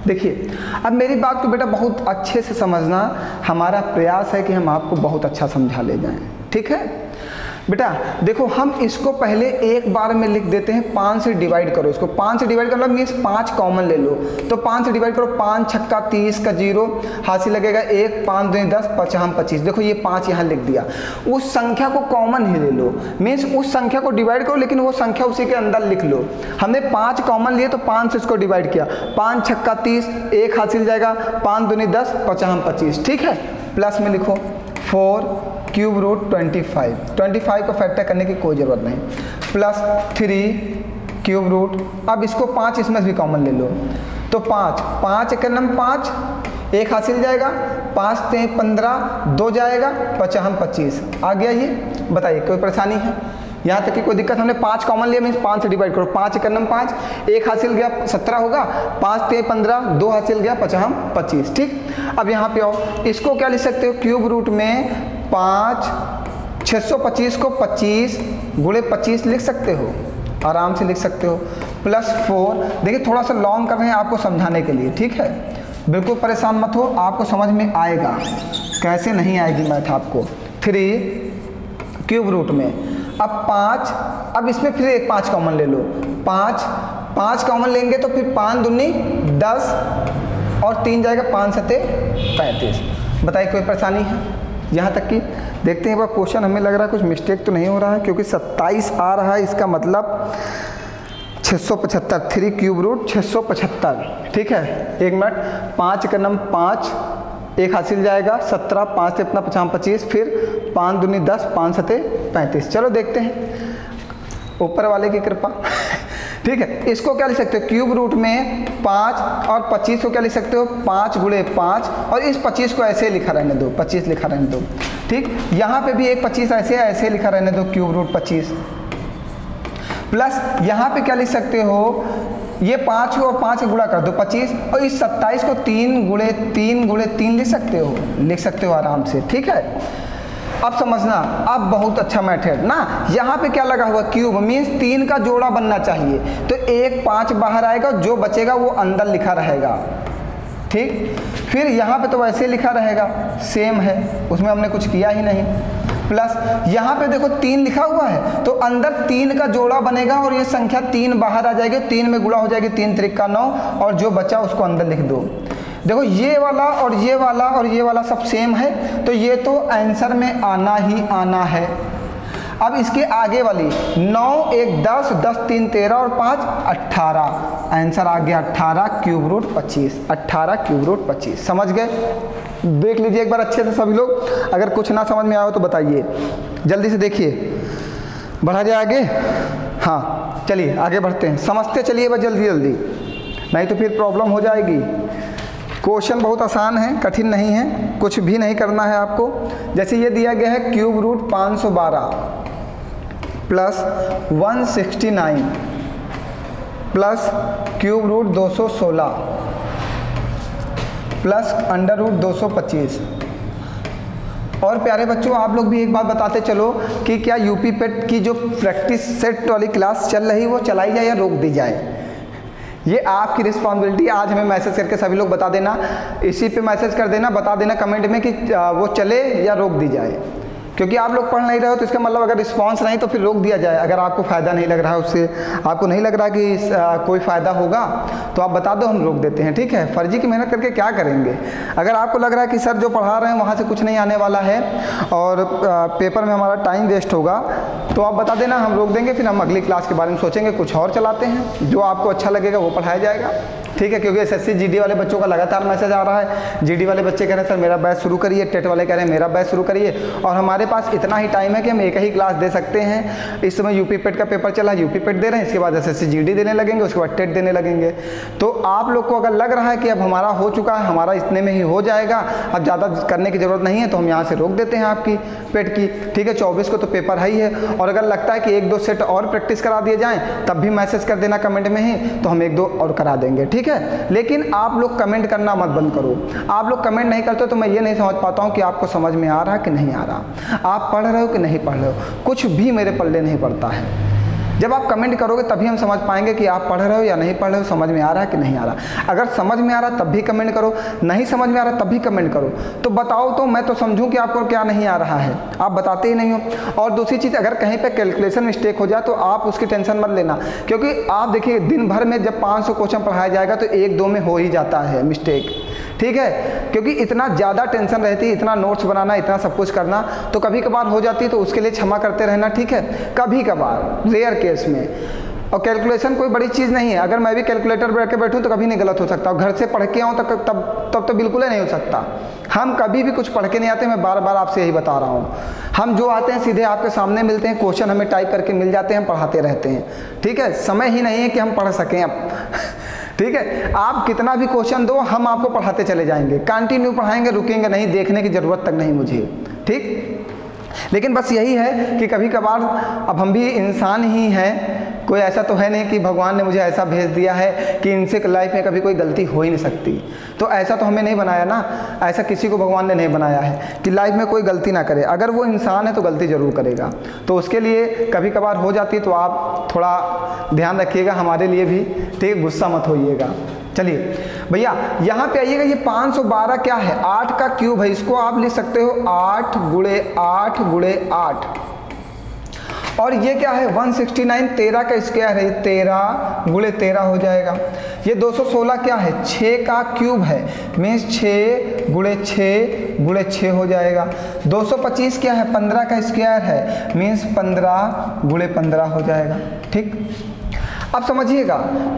देखिए अब मेरी बात को बेटा बहुत अच्छे से समझना, हमारा प्रयास है कि हम आपको बहुत अच्छा समझा ले जाएं। ठीक है बेटा, देखो हम इसको पहले एक बार में लिख देते हैं। 5 से डिवाइड करो इसको, 5 से डिवाइड करना मीन्स 5 कॉमन ले लो। तो 5 से डिवाइड करो, 5 छक्का 30 का 0 हासिल लगेगा 1, 5 दूनी 10 55 25। देखो ये 5 यहाँ लिख दिया। उस संख्या को कॉमन ही ले लो, मीन्स उस संख्या को डिवाइड करो लेकिन वो संख्या उसी के अंदर लिख लो। हमने 5 कॉमन लिए तो 5 से इसको डिवाइड किया, 5 छक्का 30, 1 हासिल जाएगा, 5 दूनी 10 55 25। ठीक है, प्लस में लिखो 4 क्यूब रूट 25 को फैक्टर करने की कोई ज़रूरत नहीं, प्लस 3 क्यूब रूट। अब इसको 5 इसमें भी कॉमन ले लो, तो 5 एकनम 5, 1 हासिल जाएगा, 5 से 15, 2 जाएगा 55 25। आ गया ये? बताइए कोई परेशानी है? यहाँ तक कि कोई दिक्कत? हमने 5 कॉमन लिया, मीन्स 5 से डिवाइड करो, 5 एकनम 5, 1 हासिल गया 17 होगा, 5 से 15, 2 हासिल गया 55 25। ठीक, अब यहाँ पे आओ, इसको क्या लिख सकते हो क्यूब रूट में 5, 625 को 25 गुणे 25 लिख सकते हो, आराम से लिख सकते हो, प्लस 4। देखिए थोड़ा सा लॉन्ग कर रहे हैं आपको समझाने के लिए। ठीक है, बिल्कुल परेशान मत हो, आपको समझ में आएगा, कैसे नहीं आएगी मैथ आपको। 3 क्यूब रूट में अब 5, अब इसमें फिर एक 5 कॉमन ले लो, 5 कॉमन लेंगे तो फिर 5 दूनी 10 और 3 जाएगा, 5 सते 35। बताइए कोई परेशानी है? यहाँ तक कि देखते हैं क्वेश्चन, हमें लग रहा है कुछ मिस्टेक तो नहीं हो रहा है क्योंकि 27 आ रहा है, इसका मतलब 675, 3 क्यूब रूट 675। ठीक है, एक मिनट, 5 एकनम 5, 1 हासिल जाएगा 17, 5 से अपना 55 25, फिर 5 दूनी 10, 5 सते 35। चलो देखते हैं ऊपर वाले की कृपा। ठीक है, इसको क्या लिख सकते हो क्यूब रूट में 5 और 25 को क्या लिख सकते हो 5 गुणे 5, और इस 25 को ऐसे लिखा रहने दो, 25 लिखा रहने दो। ठीक, यहाँ पे भी एक 25 ऐसे लिखा रहने दो, क्यूब रूट 25, प्लस यहाँ पे क्या लिख सकते हो, ये 5 को 5 से गुणा कर दो 25, और इस 27 को 3 गुणे 3 लिख सकते हो आराम से। ठीक है, अब समझना, अब बहुत अच्छा मेथड ना। यहाँ पे क्या लगा हुआ क्यूब, मीन्स 3 का जोड़ा बनना चाहिए, तो 1 5 बाहर आएगा, जो बचेगा वो अंदर लिखा रहेगा। ठीक, फिर यहाँ पे तो वैसे लिखा रहेगा, सेम है, उसमें हमने कुछ किया ही नहीं। प्लस यहाँ पे देखो 3 लिखा हुआ है, तो अंदर 3 का जोड़ा बनेगा और ये संख्या 3 बाहर आ जाएगी, 3 में गुणा हो जाएगी, 3 त्रिक का 9, और जो बचा उसको अंदर लिख दो। देखो ये वाला और ये वाला और ये वाला सब सेम है, तो ये तो आंसर में आना ही आना है। अब इसके आगे वाली 9 1 10 10 3 13 और 5 18, आंसर आ गया 18 क्यूब रूट 25, 18 क्यूब रूट 25। समझ गए? देख लीजिए एक बार अच्छे से सभी लोग, अगर कुछ ना समझ में आए तो बताइए, जल्दी से देखिए। बढ़ा जाए आगे? हाँ चलिए आगे बढ़ते हैं, समझते चलिए बस जल्दी जल्दी, नहीं तो फिर प्रॉब्लम हो जाएगी। क्वेश्चन बहुत आसान है, कठिन नहीं है, कुछ भी नहीं करना है आपको। जैसे ये दिया गया है cube root 512 plus 169 plus cube root 216 plus under root 225। और प्यारे बच्चों आप लोग भी एक बात बताते चलो कि क्या यूपी पेट की जो प्रैक्टिस सेट वाली क्लास चल रही वो चलाई जाए या रोक दी जाए? ये आपकी रिस्पॉन्सिबिलिटी। आज हमें मैसेज करके सभी लोग बता देना, इसी पे मैसेज कर देना, बता देना कमेंट में कि वो चले या रोक दी जाए। क्योंकि आप लोग पढ़ नहीं रहे हो तो इसका मतलब अगर रिस्पांस नहीं तो फिर रोक दिया जाए। अगर आपको फ़ायदा नहीं लग रहा है उससे, आपको नहीं लग रहा कि कोई फ़ायदा होगा तो आप बता दो, हम रोक देते हैं। ठीक है, फर्जी की मेहनत करके क्या करेंगे? अगर आपको लग रहा है कि सर जो पढ़ा रहे हैं वहाँ से कुछ नहीं आने वाला है और पेपर में हमारा टाइम वेस्ट होगा तो आप बता देना, हम रोक देंगे। फिर हम अगली क्लास के बारे में सोचेंगे, कुछ और चलाते हैं, जो आपको अच्छा लगेगा वो पढ़ाया जाएगा। ठीक है, क्योंकि एसएससी जीडी वाले बच्चों का लगातार मैसेज आ रहा है। जीडी वाले बच्चे कह रहे हैं सर मेरा बैच शुरू करिए, टेट वाले कह रहे हैं मेरा बैच शुरू करिए, और हमारे पास इतना ही टाइम है कि हम एक ही क्लास दे सकते हैं। इस समय यूपी पेट का पेपर चला है, यूपी पेट दे रहे हैं, इसके बाद एसएससी जीडी देने लगेंगे, उसके बाद टेट देने लगेंगे। तो आप लोग को अगर लग रहा है कि अब हमारा हो चुका है, हमारा इतने में ही हो जाएगा, अब ज़्यादा करने की ज़रूरत नहीं है, तो हम यहाँ से रोक देते हैं आपकी पेट की। ठीक है, 24 को तो पेपर है ही है, और अगर लगता है कि 1-2 सेट और प्रैक्टिस करा दिए जाएँ तब भी मैसेज कर देना कमेंट में ही, तो हम 1-2 और करा देंगे। ठीक है, लेकिन आप लोग कमेंट करना मत बंद करो। आप लोग कमेंट नहीं करते तो मैं ये नहीं समझ पाता हूँ कि आपको समझ में आ रहा है कि नहीं आ रहा, आप पढ़ रहे हो कि नहीं पढ़ रहे हो। कुछ भी मेरे पल्ले नहीं पड़ता है। जब आप कमेंट करोगे तभी हम समझ पाएंगे कि आप पढ़ रहे हो या नहीं पढ़ रहे हो, समझ में आ रहा है कि नहीं आ रहा। अगर समझ में आ रहा तब भी कमेंट करो, नहीं समझ में आ रहा तब भी कमेंट करो। तो बताओ तो मैं तो समझूं कि आपको क्या नहीं आ रहा है, आप बताते ही नहीं हो। और दूसरी चीज़, अगर कहीं पे कैलकुलेशन मिस्टेक हो जाए तो आप उसकी टेंशन मत लेना, क्योंकि आप देखिए दिन भर में जब 500 क्वेश्चन पढ़ाया जाएगा तो 1-2 में हो ही जाता है मिस्टेक। ठीक है, क्योंकि इतना ज़्यादा टेंशन रहती है, इतना नोट्स बनाना, इतना सब कुछ करना, तो कभी कभार हो जाती है, तो उसके लिए क्षमा करते रहना। ठीक है, कभी कभार, रेयर केस में। और कैलकुलेशन कोई बड़ी चीज़ नहीं है। अगर मैं भी कैलकुलेटर पर के बैठूं तो कभी नहीं गलत हो सकता, और घर से पढ़ के आऊँ तब तो बिल्कुल ही नहीं हो सकता। हम कभी भी कुछ पढ़ के नहीं आते, मैं बार बार आपसे यही बता रहा हूँ। हम जो आते हैं सीधे आपके सामने मिलते हैं, क्वेश्चन हमें टाइप करके मिल जाते हैं, हम पढ़ाते रहते हैं। ठीक है, समय ही नहीं है कि हम पढ़ सकें अब। ठीक है, आप कितना भी क्वेश्चन दो, हम आपको पढ़ाते चले जाएंगे, कंटिन्यू पढ़ाएंगे, रुकेंगे नहीं, देखने की ज़रूरत तक नहीं मुझे। ठीक, लेकिन बस यही है कि कभी कभार अब हम भी इंसान ही हैं, कोई ऐसा तो है नहीं कि भगवान ने मुझे ऐसा भेज दिया है कि इनसे लाइफ में कभी कोई गलती हो ही नहीं सकती। तो ऐसा तो हमें नहीं बनाया ना, ऐसा किसी को भगवान ने नहीं बनाया है कि लाइफ में कोई गलती ना करे। अगर वो इंसान है तो गलती ज़रूर करेगा, तो उसके लिए कभी कभार हो जाती है, तो आप थोड़ा ध्यान रखिएगा हमारे लिए भी। ठीक, गुस्सा मत होइएगा। चलिए भैया यहाँ पे आइएगा, ये 512 क्या है? 8 का क्यूब है। इसको आप लिख सकते हो 8 गुणे 8 गुणे 8। और ये क्या है? 169, 13 का स्क्वायर है, 13 गुणे 13 हो जाएगा। ये 216 क्या है? 6 का क्यूब है, मीन्स 6 गुणे 6 गुणे 6 हो जाएगा। 225 क्या है? 15 का स्क्वायर है, मीन्स 15 गुणे 15 हो जाएगा। ठीक, अब समझिएगा,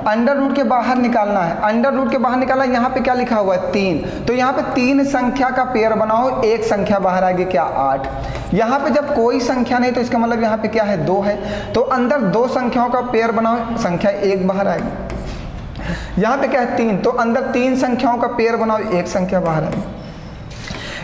अंडर रूट के बाहर निकालना है। अंडर रूट के बाहर निकालना, यहाँ पे क्या लिखा हुआ है? 3। तो यहाँ पे 3 संख्या का पेयर बनाओ, एक संख्या बाहर आएगी, क्या? 8। यहाँ पे जब कोई संख्या नहीं तो इसका मतलब यहाँ पे क्या है? 2 है। तो अंदर 2 संख्याओं का पेयर बनाओ, संख्या 1 बाहर आएगी। यहाँ पे क्या है? 3। तो अंदर 3 संख्याओं का पेयर बनाओ, एक संख्या बाहर आएगी।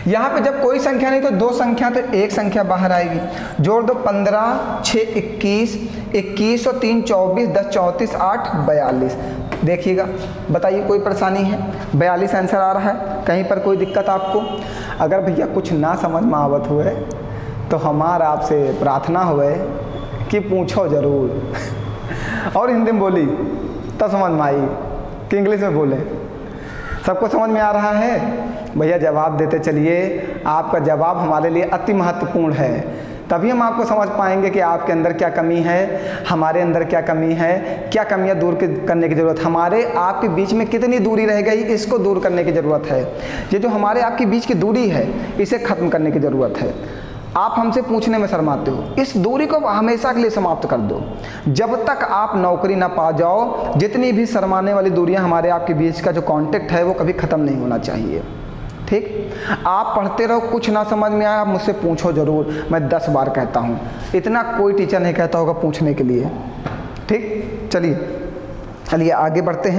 यहाँ पे जब कोई संख्या नहीं तो 2 संख्या, तो एक संख्या बाहर आएगी। जोड़ दो, 15 6 21, 21 और 3 24, 10 34 8 42। देखिएगा, बताइए कोई परेशानी है? 42 आंसर आ रहा है। कहीं पर कोई दिक्कत आपको? अगर भैया कुछ ना समझ में आवत हुए तो हमारा आपसे प्रार्थना हुए कि पूछो ज़रूर। और हिंदी में बोली तब समझ में आई कि इंग्लिश में बोले? सबको समझ में आ रहा है? भैया जवाब देते चलिए, आपका जवाब हमारे लिए अति महत्वपूर्ण है। तभी हम आपको समझ पाएंगे कि आपके अंदर क्या कमी है, हमारे अंदर क्या कमी है, क्या कमियां दूर करने की ज़रूरत, हमारे आपके बीच में कितनी दूरी रह गई, इसको दूर करने की ज़रूरत है। ये जो हमारे आपके बीच की दूरी है, इसे ख़त्म करने की ज़रूरत है। आप हमसे पूछने में शर्माते हो, इस दूरी को हमेशा के लिए समाप्त कर दो। जब तक आप नौकरी ना पा जाओ, जितनी भी शर्माने वाली दूरियां हमारे आपके बीच का जो कांटेक्ट है वो कभी ख़त्म नहीं होना चाहिए। ठीक, आप पढ़ते रहो, कुछ ना समझ में आया आप मुझसे पूछो ज़रूर, मैं 10 बार कहता हूँ, इतना कोई टीचर नहीं कहता होगा पूछने के लिए। ठीक, चलिए आगे बढ़ते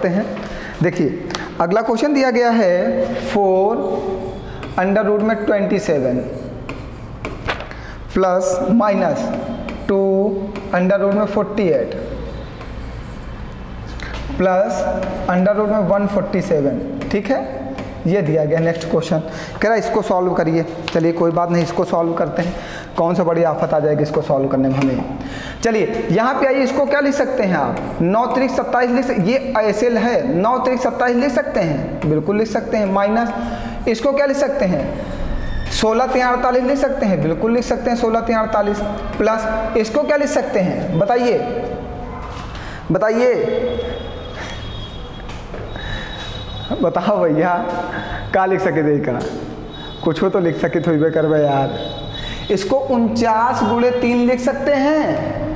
हैं। देखिए अगला क्वेश्चन दिया गया है 4 अंडर रूट में 27 प्लस माइनस 2 अंडर रूट में 48 प्लस अंडर रूट में 147। ठीक है, ये दिया गया। नेक्स्ट क्वेश्चन कह रहा है इसको सॉल्व करिए। चलिए कोई बात नहीं, इसको सॉल्व करते हैं। कौन सा बड़ी आफत आ जाएगी इसको सॉल्व करने में हमें। चलिए यहाँ पे आइए, इसको क्या लिख सकते हैं आप, 9 त्रिक 27 लिख सकते, ये ऐसे है 9 त्रिक 27 लिख सकते हैं, बिल्कुल लिख सकते हैं। माइनस इसको क्या लिख सकते हैं, 16 3 48 लिख सकते हैं, बिल्कुल लिख सकते हैं 16 3 48। प्लस इसको क्या लिख सकते हैं, बताओ भैया, क्या लिख सके देखा, कुछ हो तो लिख सके थोड़ी कर भाई यार। इसको 49 गुणे 3 लिख सकते हैं।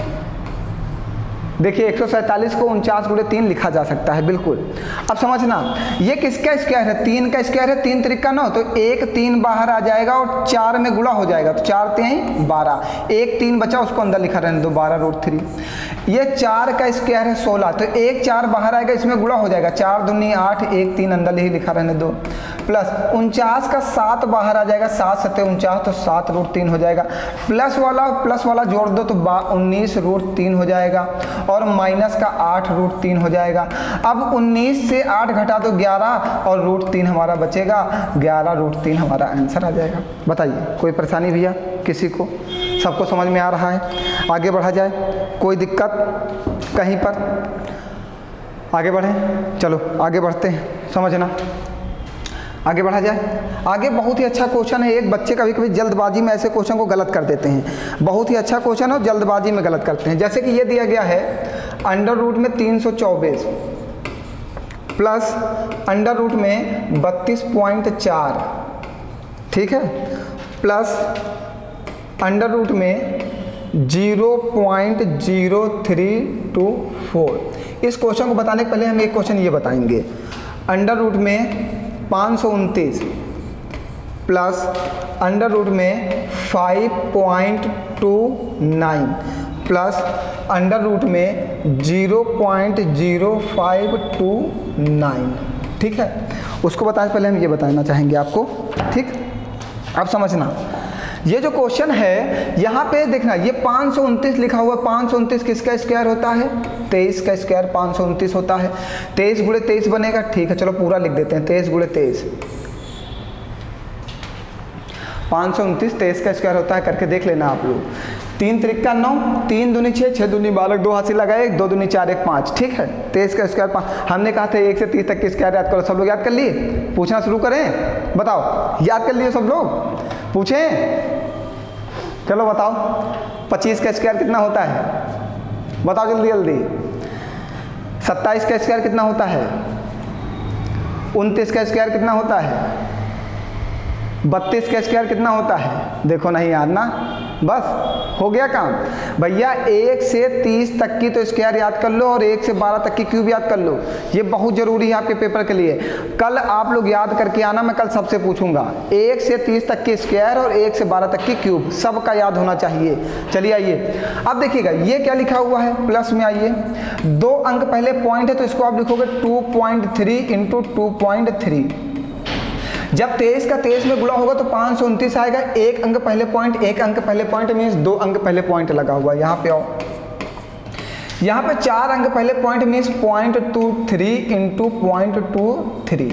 देखिए 147 को 49 गुणे 3 लिखा जा सकता है, बिल्कुल। अब समझना, ये किसका स्क्वायर है, 3 का स्क्वायर है, 3 त्रिक का 9, तो 1 3 बाहर आ जाएगा और 4 में गुणा हो जाएगा, तो 4 3 12, 1 3 बचा, उसको अंदर लिखा रहने दो 12√3। ये 4 का स्क्वायर है 16, तो 1 4 बाहर आएगा, इसमें गुणा हो जाएगा, 4 दूनी 8, 1 3 अंदर ही लिखा रहने दो। प्लस 49 का 7 बाहर आ जाएगा, 7 7 49, तो 7√3 हो जाएगा। प्लस वाला जोड़ दो तो 19√3 हो जाएगा, और माइनस का 8√3 हो जाएगा। अब 19 से 8 घटा दो 11, और √3 हमारा बचेगा, 11√3 हमारा आंसर आ जाएगा। बताइए कोई परेशानी भैया किसी को, सबको समझ में आ रहा है? आगे बढ़ा जाए, कोई दिक्कत कहीं पर? आगे बढ़ें, चलो आगे बढ़ते हैं, समझना, आगे बढ़ा जाए। आगे बहुत ही अच्छा क्वेश्चन है। एक बच्चे कभी कभी जल्दबाजी में ऐसे क्वेश्चन को गलत कर देते हैं, बहुत ही अच्छा क्वेश्चन है, जल्दबाजी में गलत करते हैं। जैसे कि ये दिया गया है अंडर रूट में 324 प्लस अंडर रूट में 32.4, ठीक है, प्लस अंडर रूट में 0.0324। इस क्वेश्चन को बताने के पहले हम एक क्वेश्चन ये बताएंगे, अंडर रूट में 529 प्लस अंडर रूट में 5.29 प्लस अंडर रूट में 0.0529, ठीक है। उसको बताने से पहले हम ये बताना चाहेंगे आपको, ठीक। अब समझना, ये जो क्वेश्चन है यहाँ पे देखना, ये 529 लिखा हुआ है। 529 किसका स्क्वायर होता है, 23 का स्क्वायर 529 होता है। 23 गुणे 23 बनेगा, ठीक है, चलो पूरा लिख देते हैं, 23 गुणे 23 529, 23 का स्क्वायर होता है, करके देख लेना आप लोग। 3 त्रिक का 9, 3 दूनी 6, 6 दूनी 12, 2 हाथ से लगाए, 2 दूनी 4, 1 5, ठीक है। 23 का स्क्वायर 5, हमने कहा था 1 से 30 तक के स्क्वायर याद करो। सब लोग याद कर लिए? पूछना शुरू करें, बताओ याद कर लिए सब लोग? पूछें, चलो बताओ। 25 का स्क्वायर कितना होता है, बताओ जल्दी जल्दी। 27 का स्क्वायर कितना होता है, 29 का स्क्वायर कितना होता है, 32 का स्क्वायर कितना होता है? देखो नहीं याद ना, बस हो गया काम भैया। 1 से 30 तक की तो स्क्वायर याद कर लो, और 1 से 12 तक की क्यूब याद कर लो। ये बहुत ज़रूरी है आपके पेपर के लिए। कल आप लोग याद करके आना, मैं कल सबसे पूछूंगा 1 से 30 तक की स्क्वायर और 1 से 12 तक की क्यूब, सबका याद होना चाहिए। चलिए आइए, अब देखिएगा ये क्या लिखा हुआ है, प्लस में आइए, 2 अंक पहले पॉइंट है, तो इसको आप लिखोगे 2.3 इंटू 2.3। जब 23 का 23 में गुणा होगा तो 529 आएगा। 1 अंक पहले पॉइंट, 1 अंक पहले पॉइंट मीन्स 2 अंक पहले पॉइंट लगा हुआ है। यहाँ पे आओ, यहाँ पे 4 अंक पहले पॉइंट मीन्स 0.23 इंटू 0.23,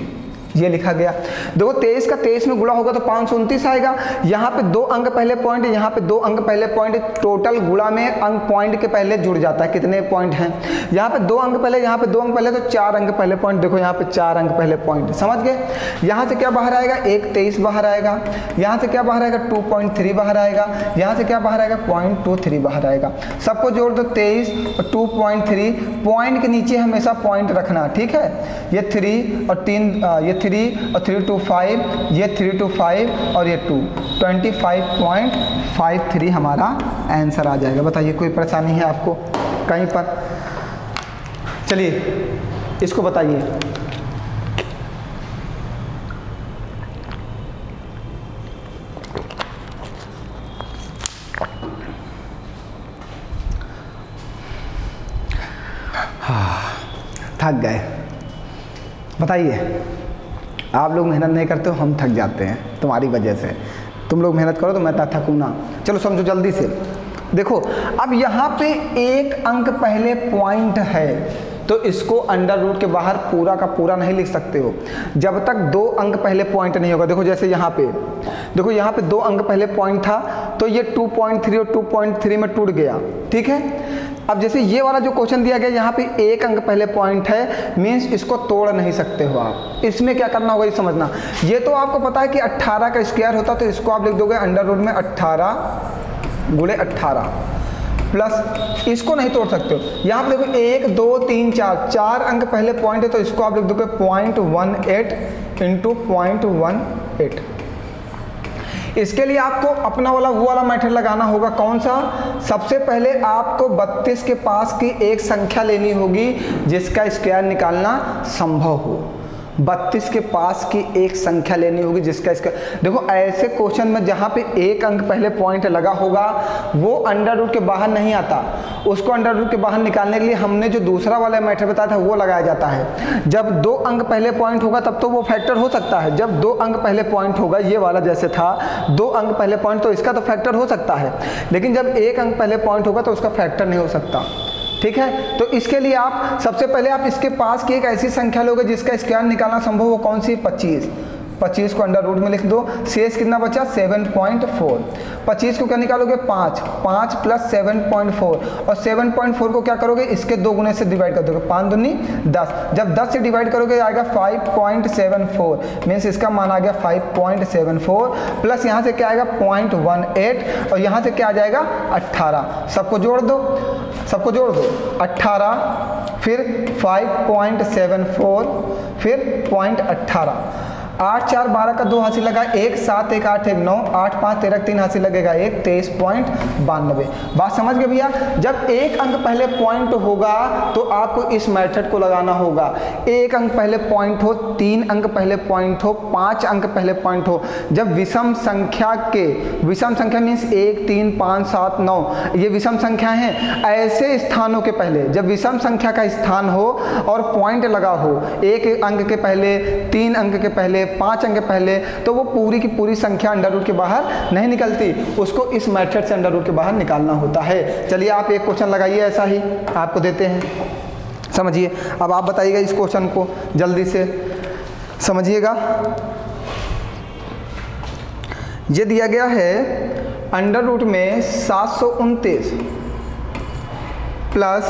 ये लिखा गया। देखो 23 का 23 में गुणा होगा तो 529 आएगा। यहाँ पे 2 अंक पहले पॉइंट, यहाँ पे 2 अंक पहले पॉइंट, टोटल गुणा में अंक पॉइंट के पहले जुड़ जाता है। कितने पॉइंट हैं? यहाँ पे 2 अंक पहले, यहाँ पे 2 अंक पहले, तो 4 अंक पहले पॉइंट। देखो यहाँ पे 4 अंक पहले पॉइंट, समझ गए? यहाँ से क्या बाहर आएगा, 1 बाहर आएगा। यहाँ से क्या बाहर आएगा, 2.3 बाहर आएगा। यहाँ से क्या बाहर आएगा, 0.23 बाहर आएगा। सबको जोड़ दो, 23 और 2.3। पॉइंट के नीचे हमेशा पॉइंट रखना, ठीक है। ये 3 और 3, ये 3 और 3 2 5, ये 3 2 5 और ये 2, 25.53 हमारा आंसर आ जाएगा। बताइए कोई परेशानी है आपको कहीं पर? चलिए इसको बताइए। थक गए। बताइए, आप लोग मेहनत नहीं करते हो, हम थक जाते हैं तुम्हारी वजह से। तुम लोग मेहनत करो तो मैं थकूँ ना। चलो समझो जल्दी से। देखो अब यहाँ पे एक अंक पहले पॉइंट है तो इसको अंडर रूट के बाहर पूरा का पूरा नहीं लिख सकते हो जब तक 2 अंक पहले पॉइंट नहीं होगा। देखो जैसे यहाँ पे, देखो यहाँ पे 2 अंक पहले पॉइंट था तो ये 2.3 और 2.3 में टूट गया, ठीक है। अब जैसे ये वाला जो क्वेश्चन दिया गया यहाँ पे 1 अंक पहले पॉइंट है, मीन्स इसको तोड़ नहीं सकते हो आप। इसमें क्या करना होगा ये समझना। ये तो आपको पता है कि 18 का स्क्वायर होता तो इसको आप लिख दोगे अंडर रूट में 18 गुणे 18 प्लस, इसको नहीं तोड़ सकते हो। यहाँ पे देखो 1 2 3 4 अंक पहले पॉइंट है तो इसको आप लिख दोगे 0.18 इंटू 0.18। इसके लिए आपको अपना वाला वो वाला मेथड लगाना होगा। कौन सा? सबसे पहले आपको 32 के पास की एक संख्या लेनी होगी जिसका स्क्वायर निकालना संभव हो। 32 के पास की एक संख्या लेनी होगी जिसका स्क्वायर। देखो ऐसे क्वेश्चन में जहाँ पे 1 अंक पहले पॉइंट लगा होगा वो अंडर रूट के बाहर नहीं आता, उसको अंडर रूट के बाहर निकालने के लिए हमने जो दूसरा वाला मेथड बताया था वो लगाया जाता है। जब 2 अंक पहले पॉइंट होगा तब तो वो फैक्टर हो सकता है। जब 2 अंक पहले पॉइंट होगा, ये वाला जैसे था 2 अंक पहले पॉइंट, तो इसका तो फैक्टर हो सकता है, लेकिन जब 1 अंक पहले पॉइंट होगा तो उसका फैक्टर नहीं हो सकता, ठीक है। तो इसके लिए आप सबसे पहले आप इसके पास की एक ऐसी संख्या लोगे जिसका स्क्वायर निकालना संभव हो। कौन सी? 25। 25 को अंडर रूट में लिख दो। शेष कितना बचा? 7.4। 25 को क्या निकालोगे? 5 प्लस 7.4, और 7.4 को क्या करोगे? इसके 2 गुने से डिवाइड कर दोगे। 5 दूनी 10। जब 10 से डिवाइड करोगे आएगा 5.74, मीन्स इसका मान आ गया 5.74 प्लस यहाँ से क्या आएगा 0.18 और यहाँ से क्या आ जाएगा 18। सबको जोड़ दो, 18 फिर 5.74 फिर 0.18। 8 4 12 का 2 हासिल लगा 1, 7 1 8 1 9, 8 5 13 3 हासिल लगेगा 1, 23.92। बात समझ गए भैया? जब 1 अंक पहले पॉइंट होगा तो आपको इस मेथड को लगाना होगा। 1 अंक पहले पॉइंट हो, 3 अंक पहले पॉइंट हो, 5 अंक पहले पॉइंट हो। जब विषम संख्या मीन्स 1 3 5 7 9 ये विषम संख्या हैं, ऐसे स्थानों के पहले जब विषम संख्या का स्थान हो और पॉइंट लगा हो 1 अंक के पहले, 3 अंक के पहले, 5 अंक पहले, तो वो पूरी की पूरी संख्या अंडर रूट के बाहर नहीं निकलती, उसको इस मेथड से अंडर रूट के बाहर निकालना होता है। चलिए आप एक क्वेश्चन लगाइए, ऐसा ही आपको देते हैं, समझिए। अब आप बताइएगा इस क्वेश्चन को जल्दी से समझिएगा। ये दिया गया है अंडर रूट में 729 प्लस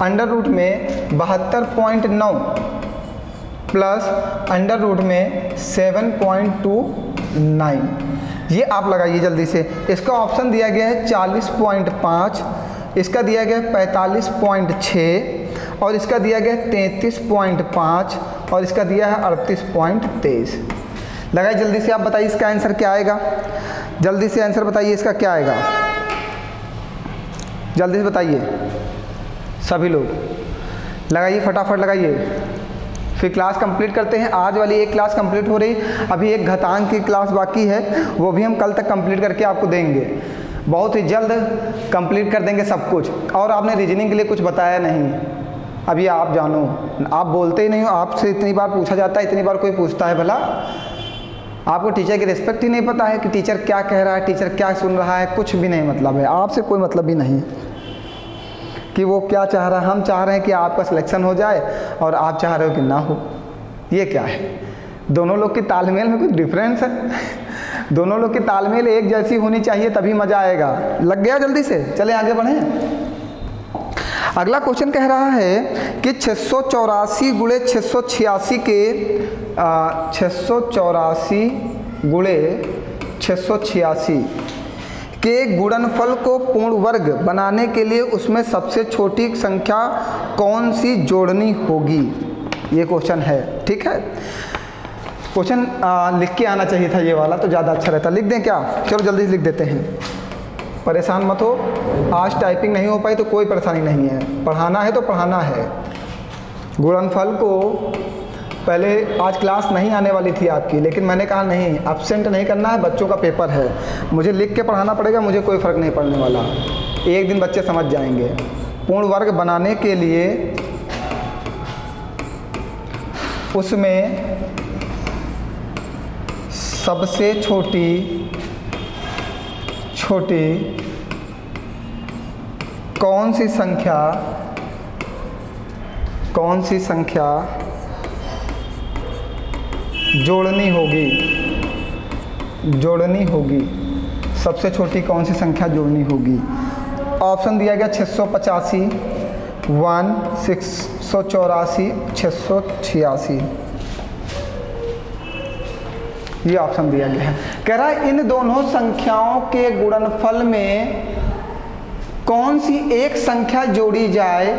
अंडर रूट में 72.9 प्लस अंडर रूट में 7.29। ये आप लगाइए जल्दी से। इसका ऑप्शन दिया गया है 40.5, इसका दिया गया है 45.6 और इसका दिया गया है 33.5 और इसका दिया है 38.23। लगाइए जल्दी से, आप बताइए इसका आंसर क्या आएगा। जल्दी से आंसर बताइए इसका क्या आएगा, जल्दी से बताइए सभी लोग, लगाइए फटाफट लगाइए। फिर क्लास कंप्लीट करते हैं। आज वाली एक क्लास कंप्लीट हो रही, अभी एक घातांक की क्लास बाकी है, वो भी हम कल तक कंप्लीट करके आपको देंगे। बहुत ही जल्द कंप्लीट कर देंगे सब कुछ। और आपने रीजनिंग के लिए कुछ बताया नहीं, अभी आप जानो, आप बोलते ही नहीं हो। आपसे इतनी बार पूछा जाता है, इतनी बार कोई पूछता है भला? आपको टीचर की रिस्पेक्ट ही नहीं पता है कि टीचर क्या कह रहा है, टीचर क्या सुन रहा है, कुछ भी नहीं मतलब है। आपसे कोई मतलब ही नहीं कि वो क्या चाह रहा है। हम चाह रहे हैं कि आपका सिलेक्शन हो जाए और आप चाह रहे हो कि ना हो। ये क्या है? दोनों लोग की तालमेल में कुछ डिफरेंस है। दोनों लोग की तालमेल एक जैसी होनी चाहिए, तभी मज़ा आएगा। लग गया? जल्दी से चले आगे बढ़ें। अगला क्वेश्चन कह रहा है कि 684 गुणे 686 के 684 गुणे 686 के गुणनफल को पूर्ण वर्ग बनाने के लिए उसमें सबसे छोटी संख्या कौन सी जोड़नी होगी? ये क्वेश्चन है, ठीक है। क्वेश्चन लिख के आना चाहिए था ये वाला, तो ज़्यादा अच्छा रहता। लिख दें क्या? चलो जल्दी से लिख देते हैं, परेशान मत हो। आज टाइपिंग नहीं हो पाई तो कोई परेशानी नहीं है, पढ़ाना है तो पढ़ाना है। गुणनफल को पहले आज क्लास नहीं आने वाली थी आपकी, लेकिन मैंने कहा नहीं, एब्सेंट नहीं करना है, बच्चों का पेपर है, मुझे लिख के पढ़ाना पड़ेगा, मुझे कोई फ़र्क नहीं पड़ने वाला, एक दिन बच्चे समझ जाएंगे। पूर्ण वर्ग बनाने के लिए उसमें सबसे छोटी कौन सी संख्या जोड़नी होगी, सबसे छोटी कौन सी संख्या जोड़नी होगी। ऑप्शन दिया गया 685, 1, 684, 686, ये ऑप्शन दिया गया है। कह रहा है इन दोनों संख्याओं के गुणनफल में कौन सी एक संख्या जोड़ी जाए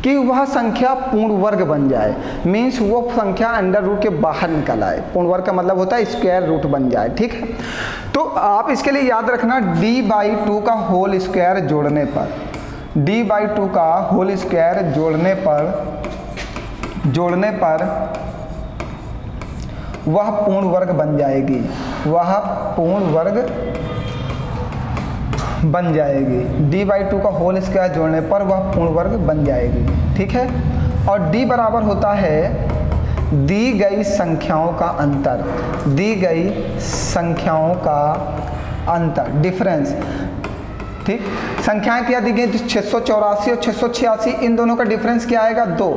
कि वह संख्या पूर्ण वर्ग बन जाए, मीन्स वो संख्या अंडर रूट के बाहर निकल आए। पूर्ण वर्ग का मतलब होता है स्क्वायर रूट बन जाए, ठीक है। तो आप इसके लिए याद रखना d/2 का होल स्क्वायर जोड़ने पर, d/2 का होल स्क्वायर जोड़ने पर वह पूर्ण वर्ग बन जाएगी, वह पूर्ण वर्ग बन जाएगी। d/2 का होल स्क्वायर जोड़ने पर वह पूर्ण वर्ग बन जाएगी, ठीक है। और d बराबर होता है दी गई संख्याओं का अंतर, दी गई संख्याओं का अंतर, डिफरेंस, ठीक। संख्याएं क्या दी गई? 684 और 686, इन दोनों का डिफरेंस क्या आएगा? 2।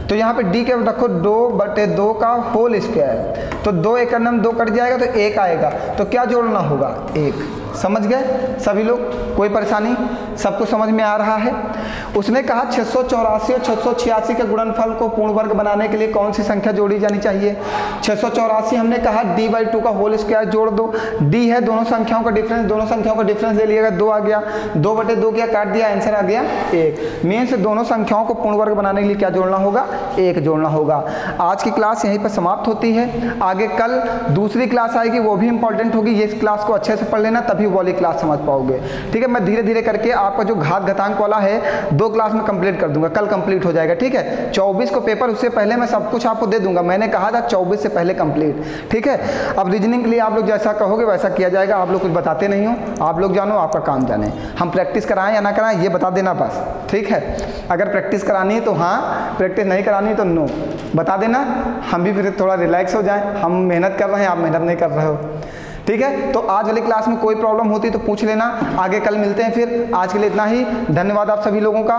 तो यहाँ पे d के रखो 2/2 का होल स्क्वायर, तो 2 एक नम 2 कट जाएगा तो 1 आएगा, तो क्या जोड़ना होगा? 1। समझ गए सभी लोग? कोई परेशानी? सबको समझ में आ रहा है? उसने कहा 684 और 686 के गुणनफल को पूर्ण वर्ग बनाने के लिए कौन सी संख्या जोड़ी जानी चाहिए? 684 हमने कहा d/2 का होल स्क्वायर जोड़ दो, d है दोनों संख्याओं का डिफरेंस, दोनों संख्याओं का डिफरेंस ले लिएगा, 2 आ गया, 2/2 क्या काट दिया, आंसर आ गया 1। मीन्स दोनों संख्याओं को पूर्ण वर्ग बनाने के लिए क्या जोड़ना होगा? 1 जोड़ना होगा। आज की क्लास यहीं पर समाप्त होती है। आगे कल दूसरी क्लास आएगी, वो भी इंपॉर्टेंट होगी, ये क्लास को अच्छे से पढ़ लेना, तभी वो वाली क्लास समझ पाओगे, ठीक है। मैं धीरे धीरे करके आपका जो घात घातांक वाला है 2 क्लास में कंप्लीट कर दूंगा, कल कंप्लीट हो जाएगा, ठीक है। 24 को पेपर, उससे पहले मैं सब कुछ आपको दे दूंगा, मैंने कहा था 24 से पहले कंप्लीट, ठीक है। अब रीजनिंग के लिए आप लोग जैसा कहोगे वैसा किया जाएगा, आप लोग कुछ बताते नहीं हो, आप लोग जानो आपका काम जाने। हम प्रैक्टिस कराएं या ना कराएं ये बता देना बस, ठीक है। अगर प्रैक्टिस करानी है तो हाँ, प्रैक्टिस नहीं करानी तो नो, बता देना, हम भी फिर थोड़ा रिलैक्स हो जाएं। हम मेहनत कर रहे हैं, आप मेहनत नहीं कर रहे हो, ठीक है। तो आज वाली क्लास में कोई प्रॉब्लम होती तो पूछ लेना, आगे कल मिलते हैं फिर। आज के लिए इतना ही, धन्यवाद आप सभी लोगों का।